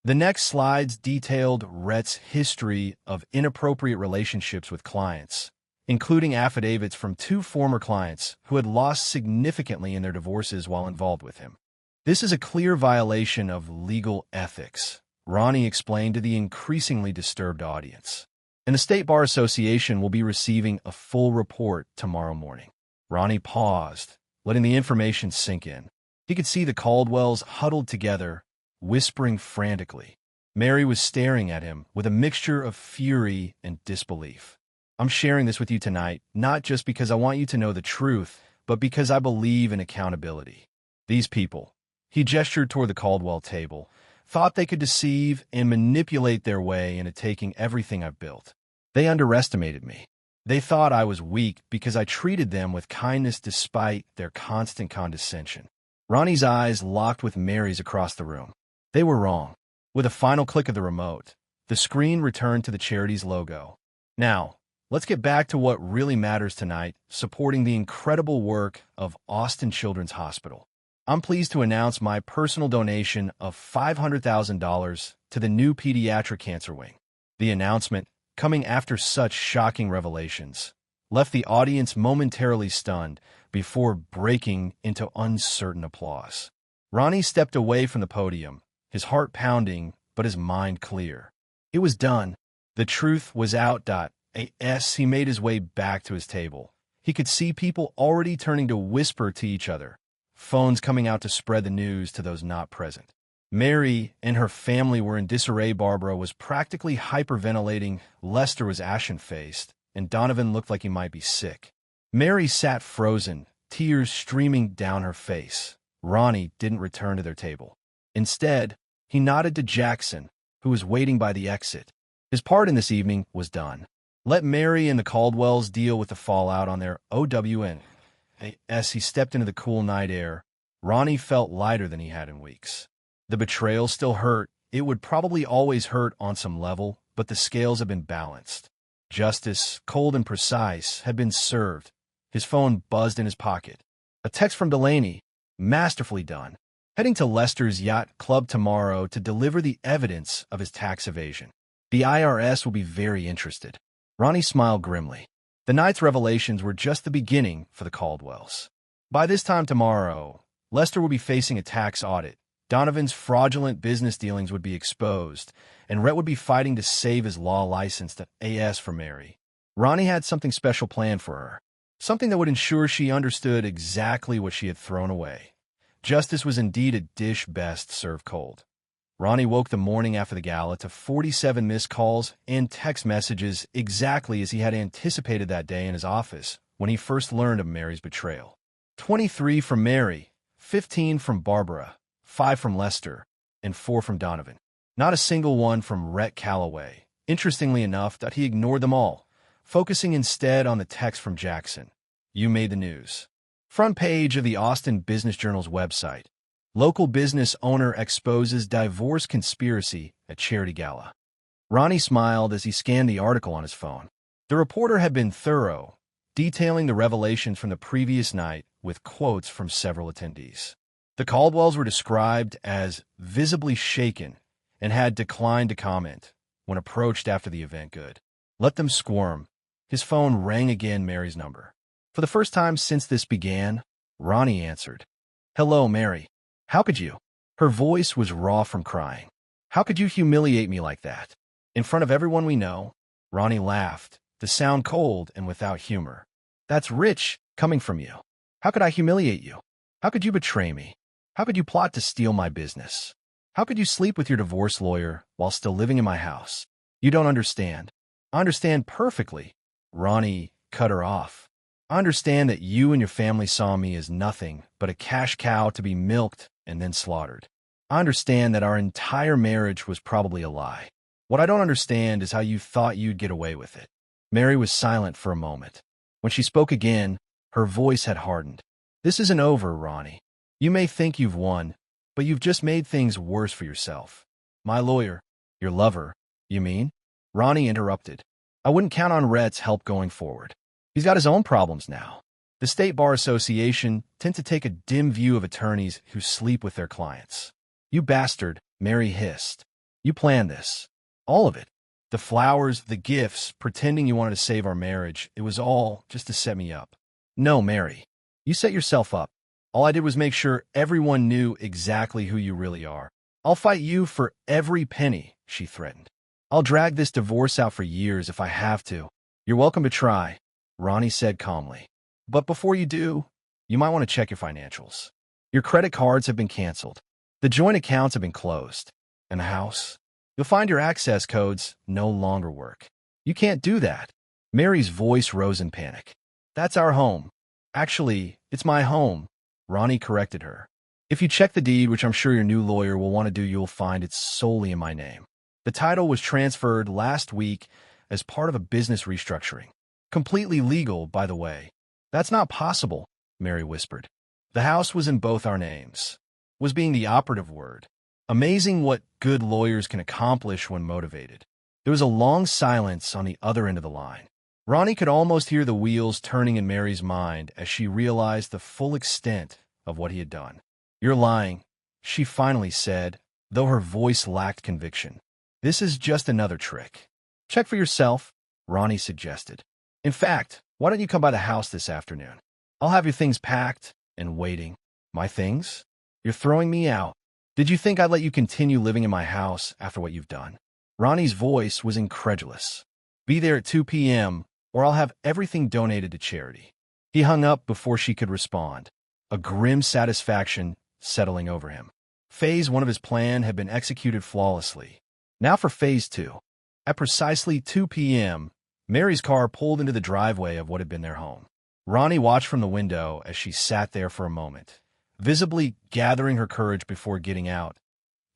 The next slides detailed Rhett's history of inappropriate relationships with clients, including affidavits from 2 former clients who had lost significantly in their divorces while involved with him. "This is a clear violation of legal ethics," Ronnie explained to the increasingly disturbed audience. "And the State Bar Association will be receiving a full report tomorrow morning." Ronnie paused, letting the information sink in. He could see the Caldwells huddled together, whispering frantically. Mary was staring at him with a mixture of fury and disbelief. "I'm sharing this with you tonight, not just because I want you to know the truth, but because I believe in accountability. These people," he gestured toward the Caldwell table, "thought they could deceive and manipulate their way into taking everything I've built. They underestimated me. They thought I was weak because I treated them with kindness despite their constant condescension." Ronnie's eyes locked with Mary's across the room. They were wrong. With a final click of the remote, the screen returned to the charity's logo. "Now, let's get back to what really matters tonight, supporting the incredible work of Austin Children's Hospital. I'm pleased to announce my personal donation of $500,000 to the new pediatric cancer wing." The announcement, coming after such shocking revelations, left the audience momentarily stunned before breaking into uncertain applause. Ronnie stepped away from the podium, his heart pounding but his mind clear. It was done. The truth was out. As he made his way back to his table, he could see people already turning to whisper to each other, phones coming out to spread the news to those not present. Mary and her family were in disarray. Barbara was practically hyperventilating, Lester was ashen-faced, and Donovan looked like he might be sick. Mary sat frozen, tears streaming down her face. Ronnie didn't return to their table. Instead, he nodded to Jackson, who was waiting by the exit. His part in this evening was done. Let Mary and the Caldwells deal with the fallout on their OWN. As he stepped into the cool night air, Ronnie felt lighter than he had in weeks. The betrayal still hurt. It would probably always hurt on some level, but the scales had been balanced. Justice, cold and precise, had been served. His phone buzzed in his pocket. A text from Delaney, masterfully done, heading to Lester's yacht club tomorrow to deliver the evidence of his tax evasion. The IRS will be very interested. Ronnie smiled grimly. The night's revelations were just the beginning for the Caldwells. By this time tomorrow, Lester would be facing a tax audit. Donovan's fraudulent business dealings would be exposed, and Rhett would be fighting to save his law license to AS for Mary. Ronnie had something special planned for her, something that would ensure she understood exactly what she had thrown away. Justice was indeed a dish best served cold. Ronnie woke the morning after the gala to 47 missed calls and text messages exactly as he had anticipated that day in his office when he first learned of Mary's betrayal. 23 from Mary, 15 from Barbara, 5 from Lester, and 4 from Donovan. Not a single one from Rhett Calloway. Interestingly enough, that he ignored them all, focusing instead on the text from Jackson. You made the news. Front page of the Austin Business Journal's website. Local business owner exposes divorce conspiracy at charity gala. Ronnie smiled as he scanned the article on his phone. The reporter had been thorough, detailing the revelations from the previous night with quotes from several attendees. The Caldwells were described as visibly shaken and had declined to comment when approached after the event. Good. Let them squirm. His phone rang again, Mary's number. For the first time since this began, Ronnie answered. Hello, Mary. How could you? Her voice was raw from crying. How could you humiliate me like that? In front of everyone we know? Ronnie laughed, the sound cold and without humor. That's rich, coming from you. How could I humiliate you? How could you betray me? How could you plot to steal my business? How could you sleep with your divorce lawyer while still living in my house? You don't understand. I understand perfectly. Ronnie cut her off. I understand that you and your family saw me as nothing but a cash cow to be milked and then slaughtered. I understand that our entire marriage was probably a lie. What I don't understand is how you thought you'd get away with it. Mary was silent for a moment. When she spoke again, her voice had hardened. This isn't over, Ronnie. You may think you've won, but you've just made things worse for yourself. My lawyer, your lover, you mean? Ronnie interrupted. I wouldn't count on Rhett's help going forward. He's got his own problems now. The State Bar Association tend to take a dim view of attorneys who sleep with their clients. You bastard, Mary hissed. You planned this. All of it. The flowers, the gifts, pretending you wanted to save our marriage. It was all just to set me up. No, Mary. You set yourself up. All I did was make sure everyone knew exactly who you really are. I'll fight you for every penny, she threatened. I'll drag this divorce out for years if I have to. You're welcome to try, Ronnie said calmly. But before you do, you might want to check your financials. Your credit cards have been canceled. The joint accounts have been closed. And the house? You'll find your access codes no longer work. You can't do that. Mary's voice rose in panic. That's our home. Actually, it's my home, Ronnie corrected her. If you check the deed, which I'm sure your new lawyer will want to do, you'll find it's solely in my name. The title was transferred last week as part of a business restructuring. Completely legal, by the way. That's not possible, Mary whispered. The house was in both our names. Was being the operative word. Amazing what good lawyers can accomplish when motivated. There was a long silence on the other end of the line. Ronnie could almost hear the wheels turning in Mary's mind as she realized the full extent of what he had done. You're lying, she finally said, though her voice lacked conviction. This is just another trick. Check for yourself, Ronnie suggested. In fact, why don't you come by the house this afternoon? I'll have your things packed and waiting. My things? You're throwing me out. Did you think I'd let you continue living in my house after what you've done? Ronnie's voice was incredulous. Be there at 2 p.m., or I'll have everything donated to charity. He hung up before she could respond, a grim satisfaction settling over him. Phase 1 of his plan had been executed flawlessly. Now for Phase 2. At precisely 2 p.m., Mary's car pulled into the driveway of what had been their home. Ronnie watched from the window as she sat there for a moment, visibly gathering her courage before getting out.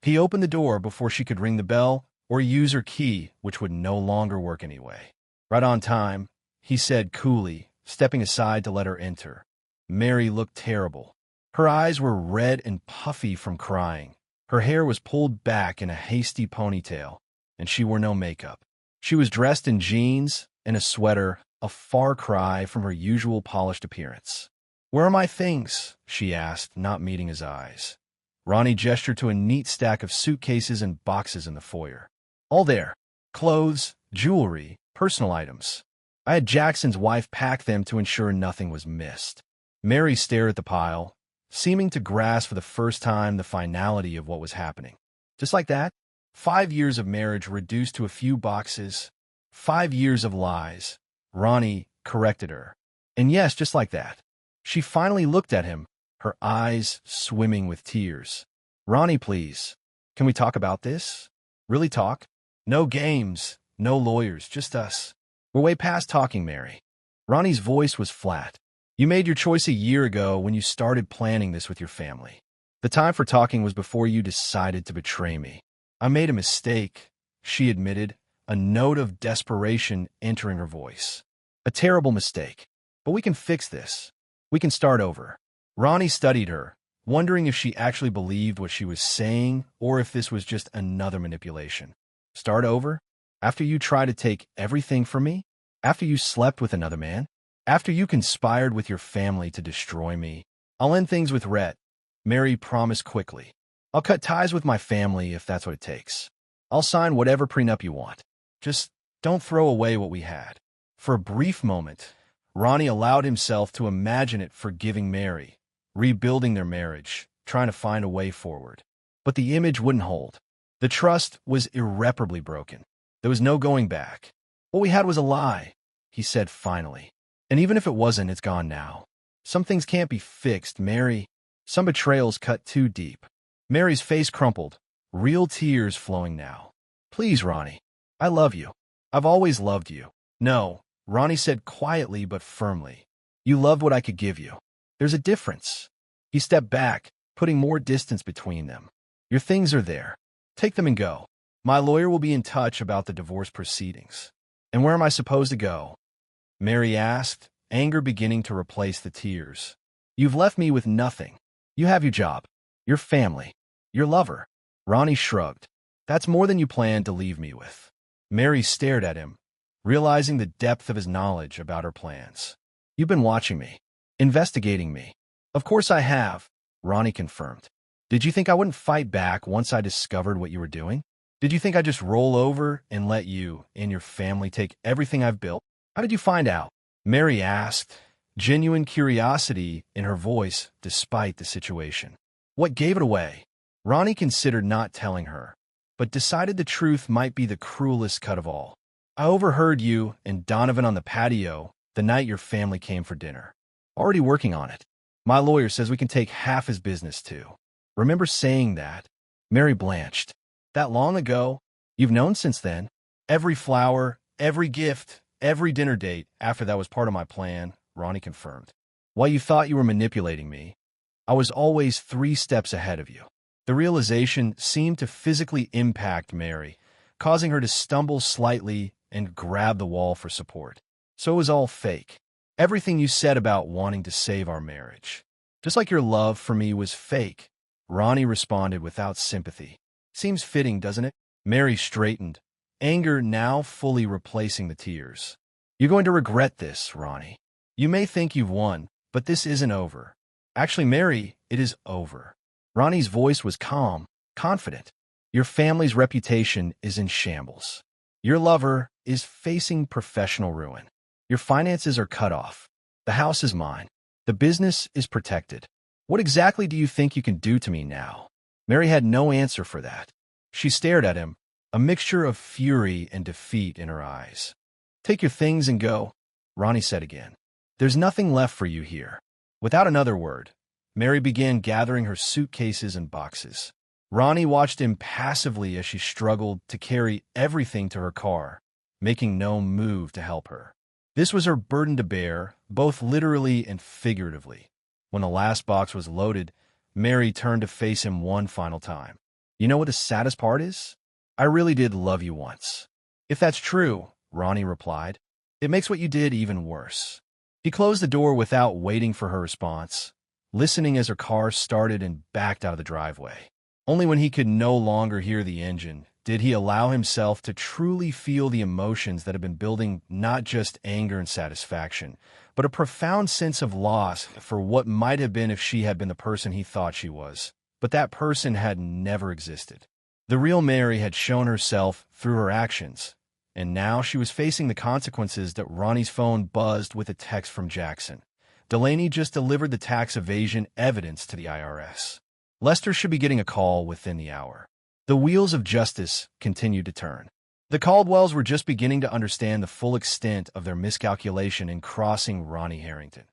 He opened the door before she could ring the bell or use her key, which would no longer work anyway. Right on time, he said coolly, stepping aside to let her enter. Mary looked terrible. Her eyes were red and puffy from crying. Her hair was pulled back in a hasty ponytail, and she wore no makeup. She was dressed in jeans and a sweater, a far cry from her usual polished appearance. "Where are my things?" she asked, not meeting his eyes. Ronnie gestured to a neat stack of suitcases and boxes in the foyer. "All there. Clothes, jewelry, personal items. I had Jackson's wife pack them to ensure nothing was missed." Mary stared at the pile, seeming to grasp for the first time the finality of what was happening. Just like that, 5 years of marriage reduced to a few boxes. 5 years of lies. Ronnie corrected her. And yes, just like that. She finally looked at him, her eyes swimming with tears. "Ronnie, please. Can we talk about this? Really talk? No games, no lawyers, just us. We're way past talking, Mary." Ronnie's voice was flat. "You made your choice a year ago when you started planning this with your family. The time for talking was before you decided to betray me. I made a mistake," she admitted, a note of desperation entering her voice. "A terrible mistake. But we can fix this. We can start over." Ronnie studied her, wondering if she actually believed what she was saying or if this was just another manipulation. "Start over? After you tried to take everything from me? After you slept with another man? After you conspired with your family to destroy me? I'll end things with Rhett," Mary promised quickly. "I'll cut ties with my family if that's what it takes. I'll sign whatever prenup you want. Just don't throw away what we had." For a brief moment, Ronnie allowed himself to imagine it forgiving Mary, rebuilding their marriage, trying to find a way forward. But the image wouldn't hold. The trust was irreparably broken. There was no going back. "What we had was a lie," he said finally. "And even if it wasn't, it's gone now. Some things can't be fixed, Mary. Some betrayals cut too deep." Mary's face crumpled, real tears flowing now. "Please, Ronnie. I love you. I've always loved you." "No," Ronnie said quietly but firmly. "You loved what I could give you. There's a difference." He stepped back, putting more distance between them. "Your things are there. Take them and go. My lawyer will be in touch about the divorce proceedings." "And where am I supposed to go?" Mary asked, anger beginning to replace the tears. "You've left me with nothing. You have your job, your family, your lover." Ronnie shrugged. "That's more than you planned to leave me with." Mary stared at him, realizing the depth of his knowledge about her plans. "You've been watching me, investigating me." "Of course I have," Ronnie confirmed. "Did you think I wouldn't fight back once I discovered what you were doing? Did you think I'd just roll over and let you and your family take everything I've built? How did you find out?" Mary asked, genuine curiosity in her voice despite the situation. What gave it away? Ronnie considered not telling her, but decided the truth might be the cruelest cut of all. "I overheard you and Donovan on the patio the night your family came for dinner. Already working on it. My lawyer says we can take half his business too." "Remember saying that?" Mary blanched. "That long ago? You've known since then? Every flower, every gift, every dinner date after that was part of my plan," Ronnie confirmed. "While you thought you were manipulating me, I was always 3 steps ahead of you." The realization seemed to physically impact Mary, causing her to stumble slightly and grab the wall for support. "So it was all fake. Everything you said about wanting to save our marriage. Just like your love for me was fake," Ronnie responded without sympathy. "Seems fitting, doesn't it?" Mary straightened, anger now fully replacing the tears. "You're going to regret this, Ronnie. You may think you've won, but this isn't over. Actually, Mary, it is over." Ronnie's voice was calm, confident. "Your family's reputation is in shambles. Your lover is facing professional ruin. Your finances are cut off. The house is mine. The business is protected. What exactly do you think you can do to me now?" Mary had no answer for that. She stared at him, a mixture of fury and defeat in her eyes. "Take your things and go," Ronnie said again. "There's nothing left for you here." Without another word, Mary began gathering her suitcases and boxes. Ronnie watched impassively as she struggled to carry everything to her car, making no move to help her. This was her burden to bear, both literally and figuratively. When the last box was loaded, Mary turned to face him one final time. "You know what the saddest part is? I really did love you once." "If that's true," Ronnie replied, "it makes what you did even worse." He closed the door without waiting for her response, listening as her car started and backed out of the driveway. Only when he could no longer hear the engine did he allow himself to truly feel the emotions that had been building, not just anger and satisfaction, but a profound sense of loss for what might have been if she had been the person he thought she was. But that person had never existed. The real Mary had shown herself through her actions, and now she was facing the consequences that Ronnie's phone buzzed with a text from Jackson. Delaney just delivered the tax evasion evidence to the IRS. Lester should be getting a call within the hour. The wheels of justice continued to turn. The Caldwells were just beginning to understand the full extent of their miscalculation in crossing Ronnie Harrington.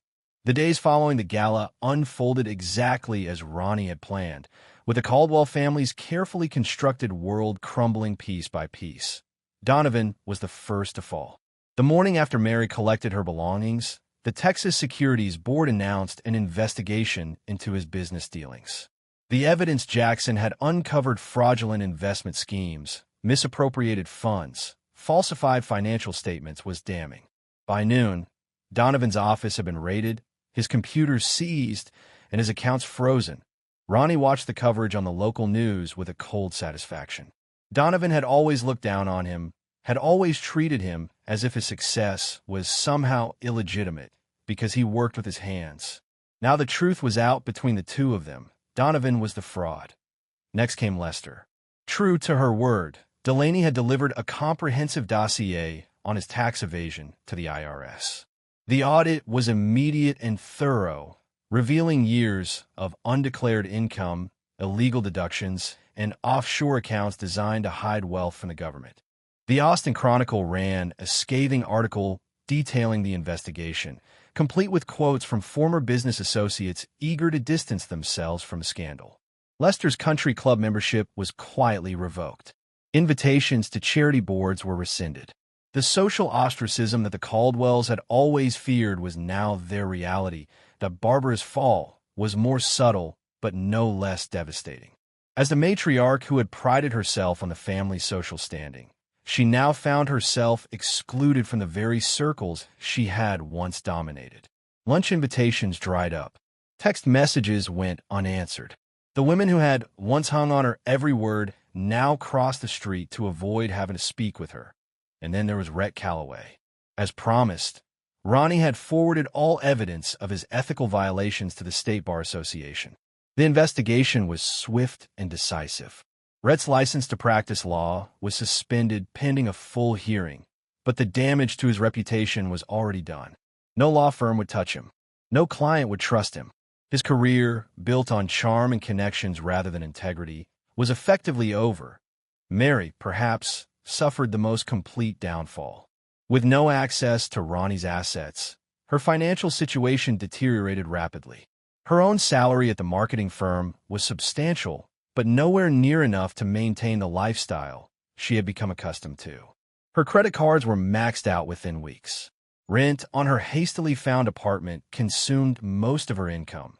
The days following the gala unfolded exactly as Ronnie had planned, with the Caldwell family's carefully constructed world crumbling piece by piece. Donovan was the first to fall. The morning after Mary collected her belongings, the Texas Securities Board announced an investigation into his business dealings. The evidence Jackson had uncovered fraudulent investment schemes, misappropriated funds, falsified financial statements was damning. By noon, Donovan's office had been raided, his computers seized, and his accounts frozen. Ronnie watched the coverage on the local news with a cold satisfaction. Donovan had always looked down on him, had always treated him as if his success was somehow illegitimate because he worked with his hands. Now the truth was out between the two of them. Donovan was the fraud. Next came Lester. True to her word, Delaney had delivered a comprehensive dossier on his tax evasion to the IRS. The audit was immediate and thorough, revealing years of undeclared income, illegal deductions, and offshore accounts designed to hide wealth from the government. The Austin Chronicle ran a scathing article detailing the investigation, complete with quotes from former business associates eager to distance themselves from the scandal. Lester's country club membership was quietly revoked. Invitations to charity boards were rescinded. The social ostracism that the Caldwells had always feared was now their reality. That Barbara's fall was more subtle, but no less devastating. As the matriarch who had prided herself on the family's social standing, she now found herself excluded from the very circles she had once dominated. Lunch invitations dried up. Text messages went unanswered. The women who had once hung on her every word now crossed the street to avoid having to speak with her. And then there was Rhett Calloway. As promised, Ronnie had forwarded all evidence of his ethical violations to the State Bar Association. The investigation was swift and decisive. Rhett's license to practice law was suspended pending a full hearing, but the damage to his reputation was already done. No law firm would touch him. No client would trust him. His career, built on charm and connections rather than integrity, was effectively over. Mary, perhaps, suffered the most complete downfall. With no access to Ronnie's assets, her financial situation deteriorated rapidly. Her own salary at the marketing firm was substantial, but nowhere near enough to maintain the lifestyle she had become accustomed to. Her credit cards were maxed out within weeks. Rent on her hastily found apartment consumed most of her income.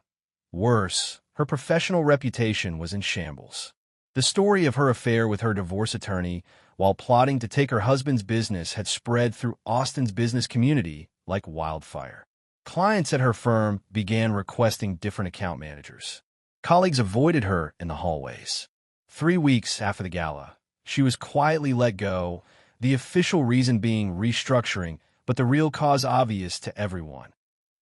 Worse, her professional reputation was in shambles. The story of her affair with her divorce attorney while plotting to take her husband's business had spread through Austin's business community like wildfire. Clients at her firm began requesting different account managers. Colleagues avoided her in the hallways. 3 weeks after the gala, she was quietly let go, the official reason being restructuring, but the real cause obvious to everyone.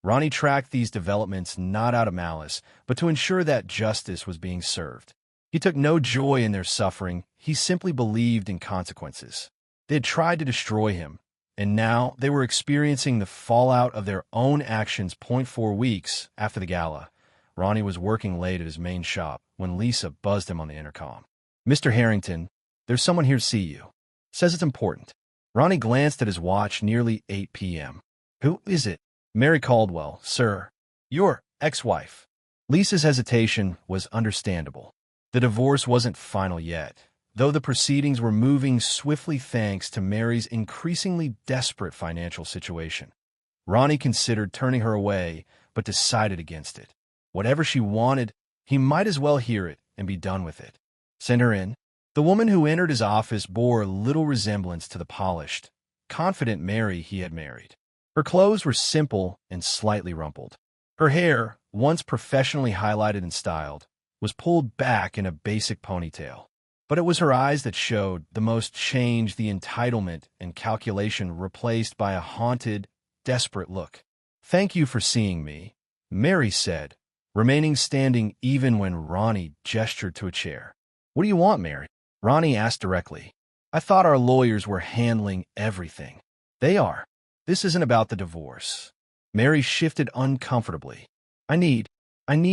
Ronnie tracked these developments not out of malice, but to ensure that justice was being served. He took no joy in their suffering, he simply believed in consequences. They had tried to destroy him, and now they were experiencing the fallout of their own actions. 4 weeks after the gala, Ronnie was working late at his main shop when Lisa buzzed him on the intercom. "Mr. Harrington, there's someone here to see you. Says it's important." Ronnie glanced at his watch, nearly 8 p.m. "Who is it?" "Mary Caldwell, sir. Your ex-wife." Lisa's hesitation was understandable. The divorce wasn't final yet, though the proceedings were moving swiftly thanks to Mary's increasingly desperate financial situation. Ronnie considered turning her away, but decided against it. Whatever she wanted, he might as well hear it and be done with it. "Send her in." The woman who entered his office bore little resemblance to the polished, confident Mary he had married. Her clothes were simple and slightly rumpled. Her hair, once professionally highlighted and styled, was pulled back in a basic ponytail. But it was her eyes that showed the most change, the entitlement and calculation replaced by a haunted, desperate look. "Thank you for seeing me," Mary said, remaining standing even when Ronnie gestured to a chair. "What do you want, Mary?" Ronnie asked directly. "I thought our lawyers were handling everything." "They are. This isn't about the divorce." Mary shifted uncomfortably. I need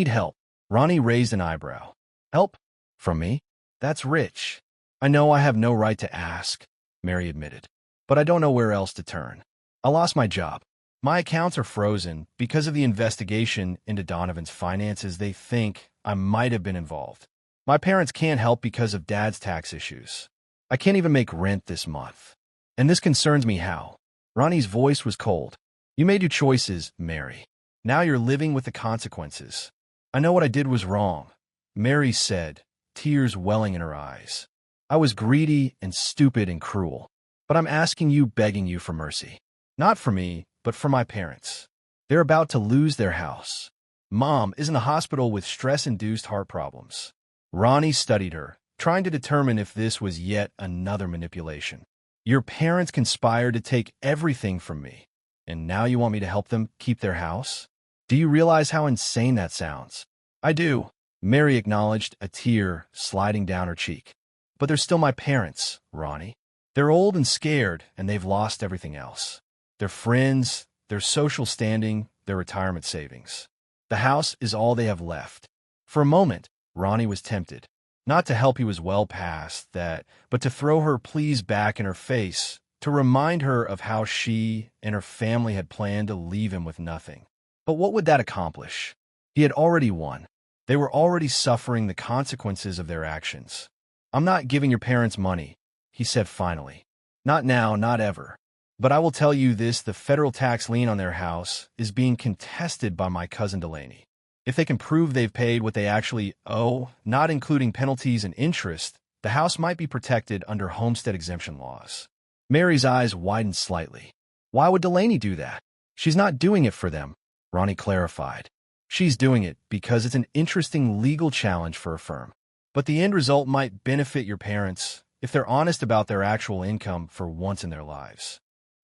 help." Ronnie raised an eyebrow. "Help? From me? That's rich." "I know I have no right to ask," Mary admitted, "but I don't know where else to turn. I lost my job. My accounts are frozen because of the investigation into Donovan's finances. They think I might have been involved. My parents can't help because of Dad's tax issues. I can't even make rent this month. And this concerns me how." Ronnie's voice was cold. "You made your choices, Mary. Now you're living with the consequences." "I know what I did was wrong," Mary said, tears welling in her eyes. "I was greedy and stupid and cruel. But I'm asking you, begging you for mercy. Not for me, but for my parents. They're about to lose their house. Mom is in the hospital with stress-induced heart problems." Ronnie studied her, trying to determine if this was yet another manipulation. "Your parents conspired to take everything from me, and now you want me to help them keep their house? Do you realize how insane that sounds?" "I do," Mary acknowledged, a tear sliding down her cheek. "But they're still my parents, Ronnie. They're old and scared, and they've lost everything else. Their friends, their social standing, their retirement savings. The house is all they have left." For a moment, Ronnie was tempted. Not to help, he was well past that, but to throw her pleas back in her face, to remind her of how she and her family had planned to leave him with nothing. But what would that accomplish? He had already won. They were already suffering the consequences of their actions. "I'm not giving your parents money," he said finally. "Not now, not ever. But I will tell you this, the federal tax lien on their house is being contested by my cousin Delaney. If they can prove they've paid what they actually owe, not including penalties and interest, the house might be protected under homestead exemption laws." Mary's eyes widened slightly. "Why would Delaney do that?" "She's not doing it for them," Ronnie clarified. "She's doing it because it's an interesting legal challenge for a firm. But the end result might benefit your parents if they're honest about their actual income for once in their lives."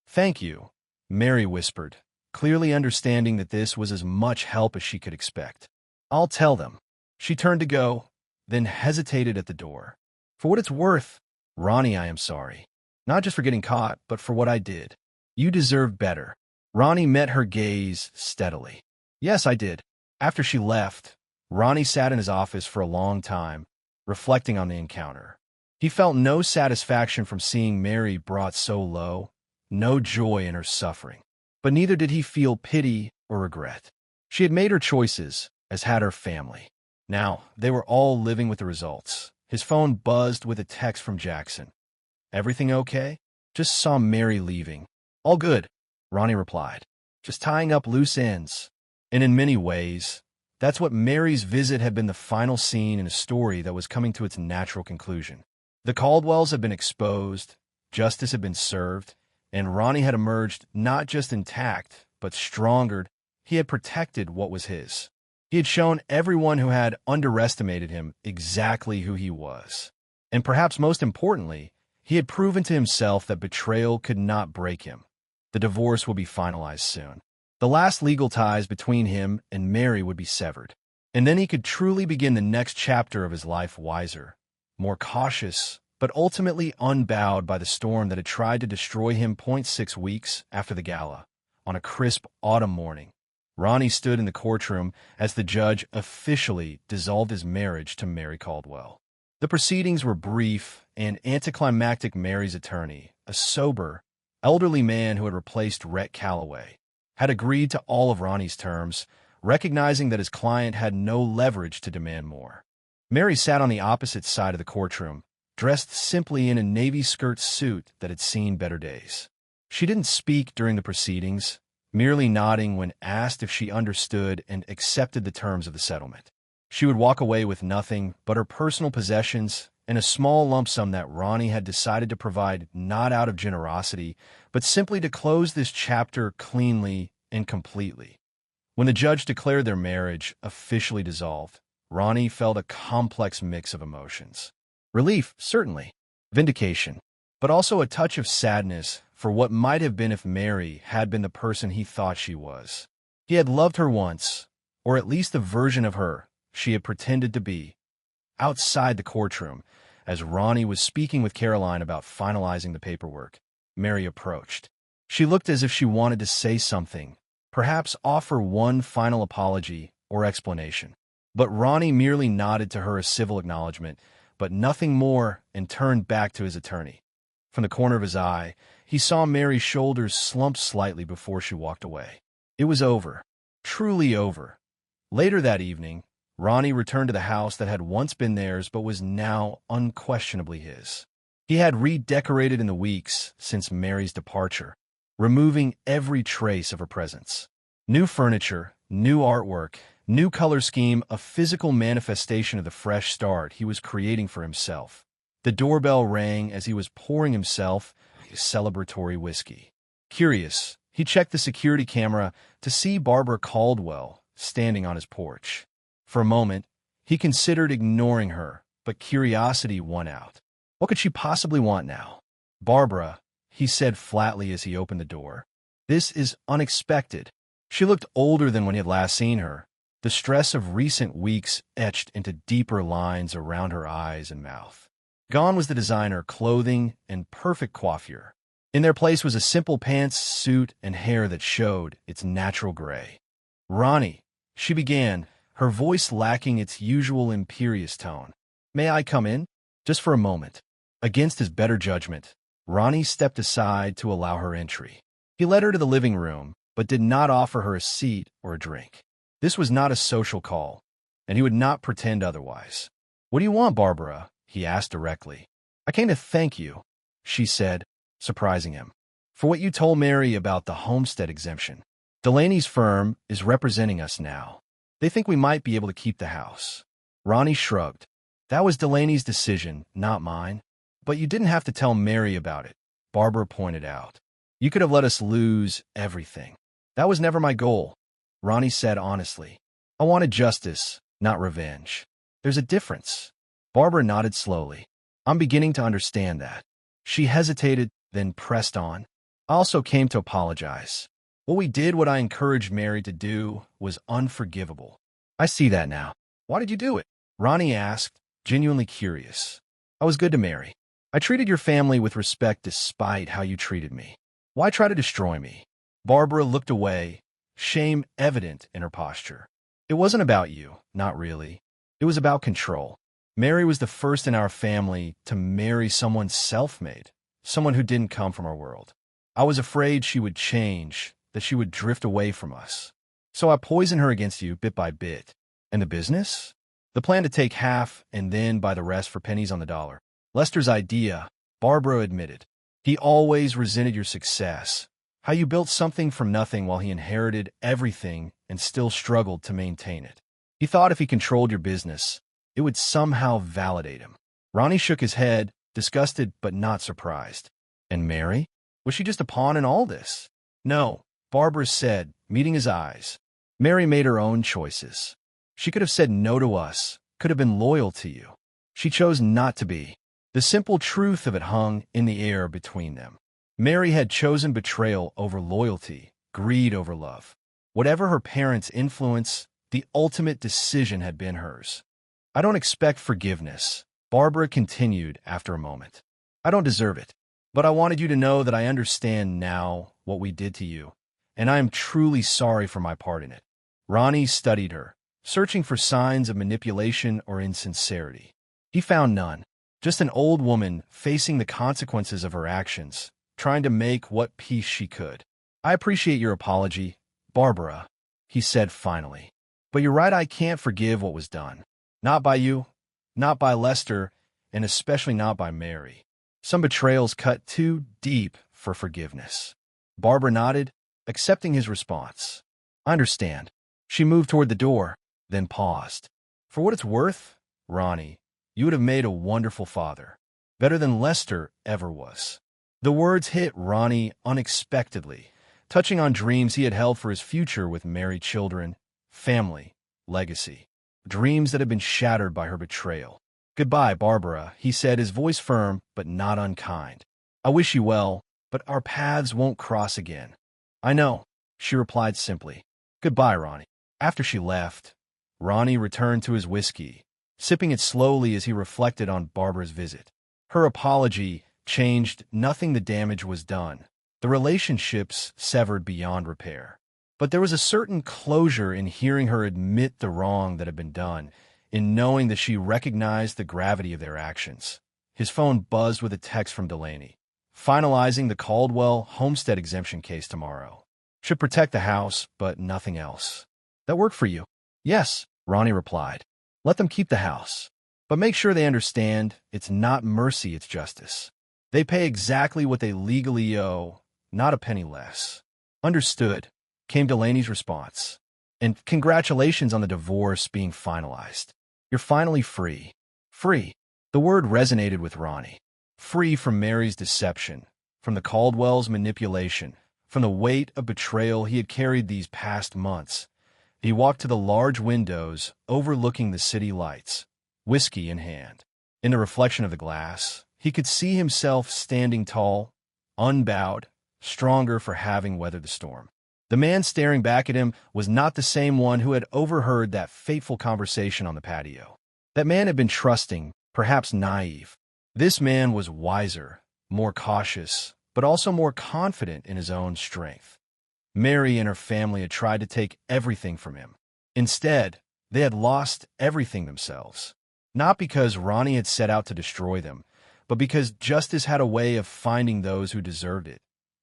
"Thank you," Mary whispered, clearly understanding that this was as much help as she could expect. "I'll tell them." She turned to go, then hesitated at the door. "For what it's worth, Ronnie, I am sorry. Not just for getting caught, but for what I did. You deserve better." Ronnie met her gaze steadily. "Yes, I did." After she left, Ronnie sat in his office for a long time, reflecting on the encounter. He felt no satisfaction from seeing Mary brought so low, no joy in her suffering. But neither did he feel pity or regret. She had made her choices, as had her family. Now, they were all living with the results. His phone buzzed with a text from Jackson. "Everything okay? Just saw Mary leaving." "All good," Ronnie replied. "Just tying up loose ends." And in many ways, that's what Mary's visit had been, the final scene in a story that was coming to its natural conclusion. The Caldwells had been exposed, justice had been served, and Ronnie had emerged not just intact, but stronger. He had protected what was his. He had shown everyone who had underestimated him exactly who he was. And perhaps most importantly, he had proven to himself that betrayal could not break him. The divorce would be finalized soon. The last legal ties between him and Mary would be severed. And then he could truly begin the next chapter of his life wiser, more cautious, but ultimately unbowed by the storm that had tried to destroy him. 6 weeks after the gala, on a crisp autumn morning, Ronnie stood in the courtroom as the judge officially dissolved his marriage to Mary Caldwell. The proceedings were brief and anticlimactic. Mary's attorney, a sober, elderly man who had replaced Rhett Calloway, had agreed to all of Ronnie's terms, recognizing that his client had no leverage to demand more. Mary sat on the opposite side of the courtroom, dressed simply in a navy skirt suit that had seen better days. She didn't speak during the proceedings, merely nodding when asked if she understood and accepted the terms of the settlement. She would walk away with nothing but her personal possessions and a small lump sum that Ronnie had decided to provide not out of generosity, but simply to close this chapter cleanly and completely. When the judge declared their marriage officially dissolved, Ronnie felt a complex mix of emotions. Relief, certainly. Vindication. But also a touch of sadness for what might have been if Mary had been the person he thought she was. He had loved her once, or at least the version of her she had pretended to be. Outside the courtroom, as Ronnie was speaking with Caroline about finalizing the paperwork, Mary approached. She looked as if she wanted to say something, perhaps offer one final apology or explanation. But Ronnie merely nodded to her a civil acknowledgement, but nothing more, and turned back to his attorney. From the corner of his eye, he saw Mary's shoulders slump slightly before she walked away. It was over. Truly over. Later that evening, Ronnie returned to the house that had once been theirs but was now unquestionably his. He had redecorated in the weeks since Mary's departure, removing every trace of her presence. New furniture, new artwork, new color scheme, a physical manifestation of the fresh start he was creating for himself. The doorbell rang as he was pouring himself a celebratory whiskey. Curious, he checked the security camera to see Barbara Caldwell standing on his porch. For a moment, he considered ignoring her, but curiosity won out. What could she possibly want now? Barbara, he said flatly as he opened the door. This is unexpected. She looked older than when he had last seen her, the stress of recent weeks etched into deeper lines around her eyes and mouth. Gone was the designer clothing and perfect coiffure. In their place was a simple pants, suit, and hair that showed its natural gray. Ronnie, she began, her voice lacking its usual imperious tone. May I come in? Just for a moment. Against his better judgment, Ronnie stepped aside to allow her entry. He led her to the living room, but did not offer her a seat or a drink. This was not a social call, and he would not pretend otherwise. What do you want, Barbara? He asked directly. I came to thank you, she said, surprising him, for what you told Mary about the homestead exemption. Delaney's firm is representing us now. They think we might be able to keep the house. Ronnie shrugged. That was Delaney's decision, not mine. But you didn't have to tell Mary about it, Barbara pointed out. You could have let us lose everything. That was never my goal, Ronnie said honestly. I wanted justice, not revenge. There's a difference. Barbara nodded slowly. I'm beginning to understand that. She hesitated, then pressed on. I also came to apologize. What we did, what I encouraged Mary to do, was unforgivable. I see that now. Why did you do it? Ronnie asked, genuinely curious. I was good to Mary. I treated your family with respect despite how you treated me. Why try to destroy me? Barbara looked away, shame evident in her posture. It wasn't about you, not really. It was about control. Mary was the first in our family to marry someone self-made, someone who didn't come from our world. I was afraid she would change, that she would drift away from us. So I poisoned her against you bit by bit. And the business? The plan to take half and then buy the rest for pennies on the dollar. Lester's idea, Barbara admitted. He always resented your success, how you built something from nothing while he inherited everything and still struggled to maintain it. He thought if he controlled your business, it would somehow validate him. Ronnie shook his head, disgusted but not surprised. And Mary? Was she just a pawn in all this? No, Barbara said, meeting his eyes. Mary made her own choices. She could have said no to us, could have been loyal to you. She chose not to be. The simple truth of it hung in the air between them. Mary had chosen betrayal over loyalty, greed over love. Whatever her parents' influence, the ultimate decision had been hers. I don't expect forgiveness, Barbara continued after a moment. I don't deserve it, but I wanted you to know that I understand now what we did to you, and I am truly sorry for my part in it. Ronnie studied her, searching for signs of manipulation or insincerity. He found none, just an old woman facing the consequences of her actions, trying to make what peace she could. I appreciate your apology, Barbara, he said finally. But you're right, I can't forgive what was done. Not by you, not by Lester, and especially not by Mary. Some betrayals cut too deep for forgiveness. Barbara nodded, accepting his response. I understand. She moved toward the door, then paused. For what it's worth, Ronnie, You would have made a wonderful father. Better than Lester ever was. The words hit Ronnie unexpectedly, touching on dreams he had held for his future with married children, family, legacy. Dreams that had been shattered by her betrayal. "Goodbye, Barbara," he said, his voice firm but not unkind. "I wish you well, but our paths won't cross again." "I know," she replied simply. "Goodbye, Ronnie." After she left, Ronnie returned to his whiskey, sipping it slowly as he reflected on Barbara's visit. Her apology changed nothing. The damage was done. The relationships severed beyond repair. But there was a certain closure in hearing her admit the wrong that had been done, in knowing that she recognized the gravity of their actions. His phone buzzed with a text from Delaney. "Finalizing the Caldwell homestead exemption case tomorrow. Should protect the house, but nothing else." "That work for you?" "Yes," Ronnie replied. "Let them keep the house. But make sure they understand it's not mercy, it's justice. They pay exactly what they legally owe, not a penny less." "Understood," came Delaney's response. "And congratulations on the divorce being finalized. You're finally free." Free. The word resonated with Ronnie. Free from Mary's deception, from the Caldwell's manipulation, from the weight of betrayal he had carried these past months. He walked to the large windows overlooking the city lights, whiskey in hand. In the reflection of the glass, he could see himself standing tall, unbowed, stronger for having weathered the storm. The man staring back at him was not the same one who had overheard that fateful conversation on the patio. That man had been trusting, perhaps naive. This man was wiser, more cautious, but also more confident in his own strength. Mary and her family had tried to take everything from him. Instead, they had lost everything themselves. Not because Ronnie had set out to destroy them, but because justice had a way of finding those who deserved it.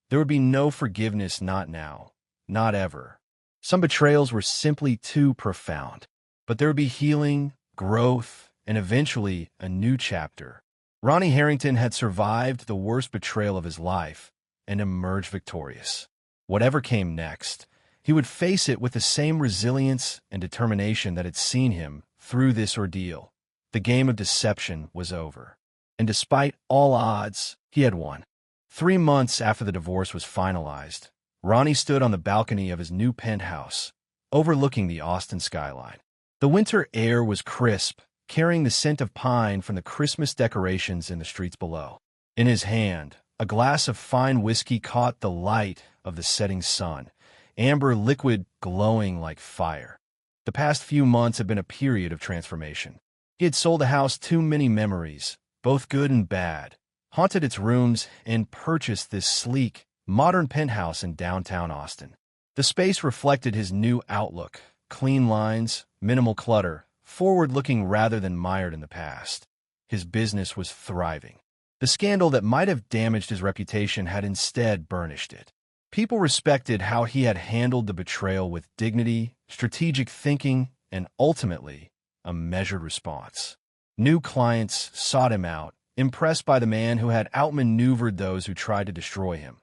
There would be no forgiveness, not now, not ever. Some betrayals were simply too profound. But there would be healing, growth, and eventually a new chapter. Ronnie Harrington had survived the worst betrayal of his life and emerged victorious. Whatever came next, he would face it with the same resilience and determination that had seen him through this ordeal. The game of deception was over. And despite all odds, he had won. 3 months after the divorce was finalized, Ronnie stood on the balcony of his new penthouse, overlooking the Austin skyline. The winter air was crisp, carrying the scent of pine from the Christmas decorations in the streets below. In his hand, a glass of fine whiskey caught the light of the setting sun, amber liquid glowing like fire. The past few months had been a period of transformation. He had sold the house too many memories, both good and bad, haunted its rooms, and purchased this sleek, modern penthouse in downtown Austin. The space reflected his new outlook: clean lines, minimal clutter, forward-looking rather than mired in the past. His business was thriving. The scandal that might have damaged his reputation had instead burnished it. People respected how he had handled the betrayal with dignity, strategic thinking, and ultimately, a measured response. New clients sought him out, impressed by the man who had outmaneuvered those who tried to destroy him.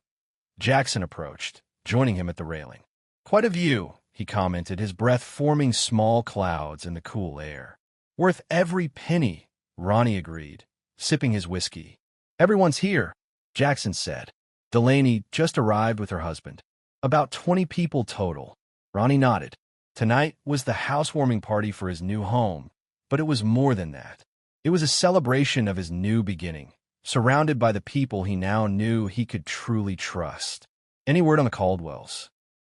Jackson approached, joining him at the railing. "Quite a view," he commented, his breath forming small clouds in the cool air. "Worth every penny," Ronnie agreed, sipping his whiskey. "Everyone's here," Jackson said. Delaney just arrived with her husband. "About 20 people total." Ronnie nodded. Tonight was the housewarming party for his new home, but it was more than that. It was a celebration of his new beginning, surrounded by the people he now knew he could truly trust. "Any word on the Caldwells?"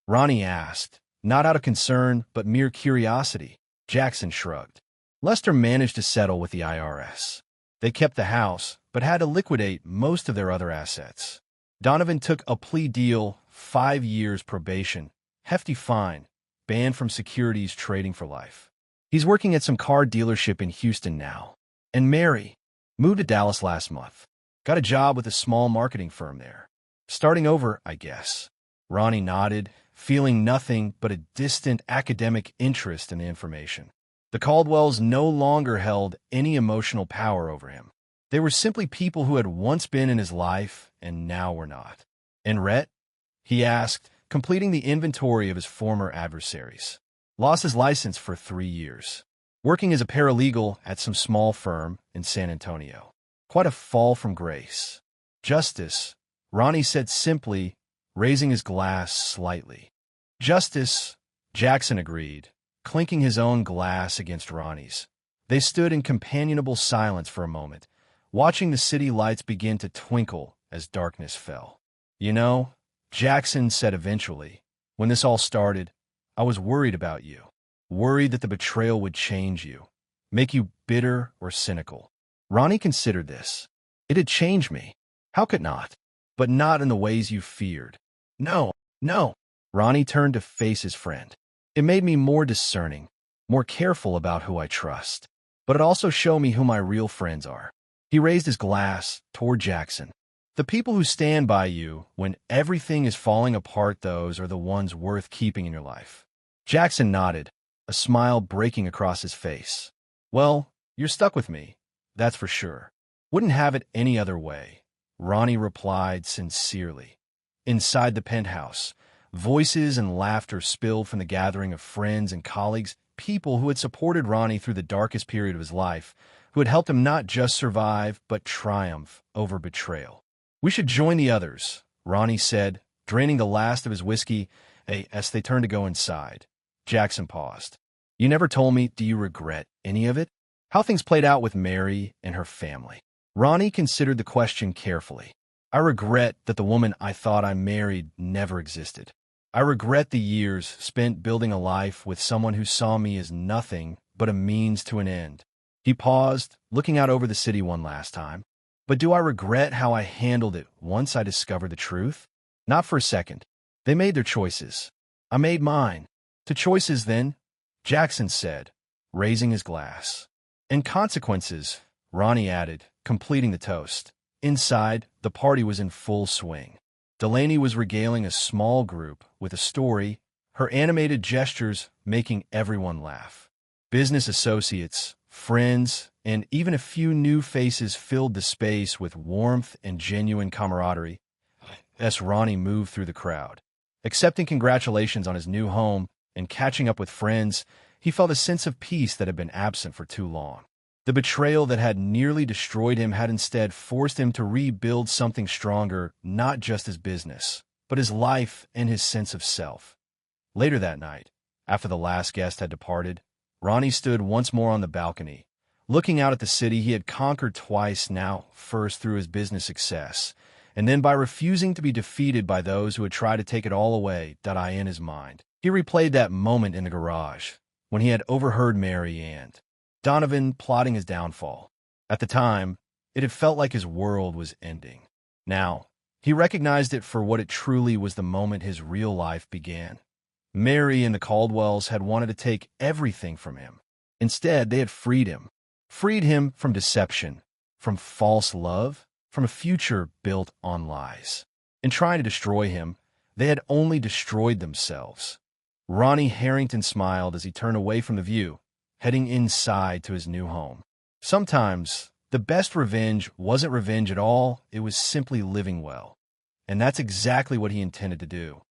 Ronnie asked, not out of concern, but mere curiosity. Jackson shrugged. "Lester managed to settle with the IRS. They kept the house, but had to liquidate most of their other assets. Donovan took a plea deal, 5 years probation, hefty fine, banned from securities trading for life. He's working at some car dealership in Houston now. And Mary moved to Dallas last month. Got a job with a small marketing firm there. Starting over, I guess." Ronnie nodded, feeling nothing but a distant academic interest in the information. The Caldwells no longer held any emotional power over him. They were simply people who had once been in his life and now were not. "And Rhett?" he asked, completing the inventory of his former adversaries. "Lost his license for 3 years. working as a paralegal at some small firm in San Antonio. Quite a fall from grace. Justice, Ronnie said simply, raising his glass slightly. Justice, Jackson agreed, clinking his own glass against Ronnie's. They stood in companionable silence for a moment, watching the city lights begin to twinkle as darkness fell. You know, Jackson said eventually, when this all started, I was worried about you. Worried that the betrayal would change you, make you bitter or cynical. Ronnie considered this. It had changed me. How could not? But not in the ways you feared. No, no. Ronnie turned to face his friend. It made me more discerning, more careful about who I trust. But it also showed me who my real friends are. He raised his glass toward Jackson. The people who stand by you when everything is falling apart, those are the ones worth keeping in your life. Jackson nodded, a smile breaking across his face. Well, you're stuck with me, that's for sure. Wouldn't have it any other way, Ronnie replied sincerely. Inside the penthouse, voices and laughter spilled from the gathering of friends and colleagues, people who had supported Ronnie through the darkest period of his life, who had helped him not just survive, but triumph over betrayal. We should join the others, Ronnie said, draining the last of his whiskey as they turned to go inside. Jackson paused. You never told me, do you regret any of it? How things played out with Mary and her family? Ronnie considered the question carefully. I regret that the woman I thought I married never existed. I regret the years spent building a life with someone who saw me as nothing but a means to an end. He paused, looking out over the city one last time. But do I regret how I handled it once I discovered the truth? Not for a second. They made their choices. I made mine. To choices, then, Jackson said, raising his glass. And consequences, Ronnie added, completing the toast. Inside, the party was in full swing. Delaney was regaling a small group with a story, her animated gestures making everyone laugh. Business associates, friends, and even a few new faces filled the space with warmth and genuine camaraderie as Ronnie moved through the crowd. Accepting congratulations on his new home and catching up with friends, he felt a sense of peace that had been absent for too long. The betrayal that had nearly destroyed him had instead forced him to rebuild something stronger, not just his business, but his life and his sense of self. Later that night, after the last guest had departed, Ronnie stood once more on the balcony, looking out at the city he had conquered twice now, first through his business success, and then by refusing to be defeated by those who had tried to take it all away. In his mind, he replayed that moment in the garage, when he had overheard Mary and Donovan plotting his downfall. At the time, it had felt like his world was ending. Now, he recognized it for what it truly was, the moment his real life began. Mary and the Caldwells had wanted to take everything from him. Instead, they had freed him. Freed him from deception, from false love, from a future built on lies. In trying to destroy him, they had only destroyed themselves. Ronnie Harrington smiled as he turned away from the view, heading inside to his new home. Sometimes, the best revenge wasn't revenge at all, it was simply living well. And that's exactly what he intended to do.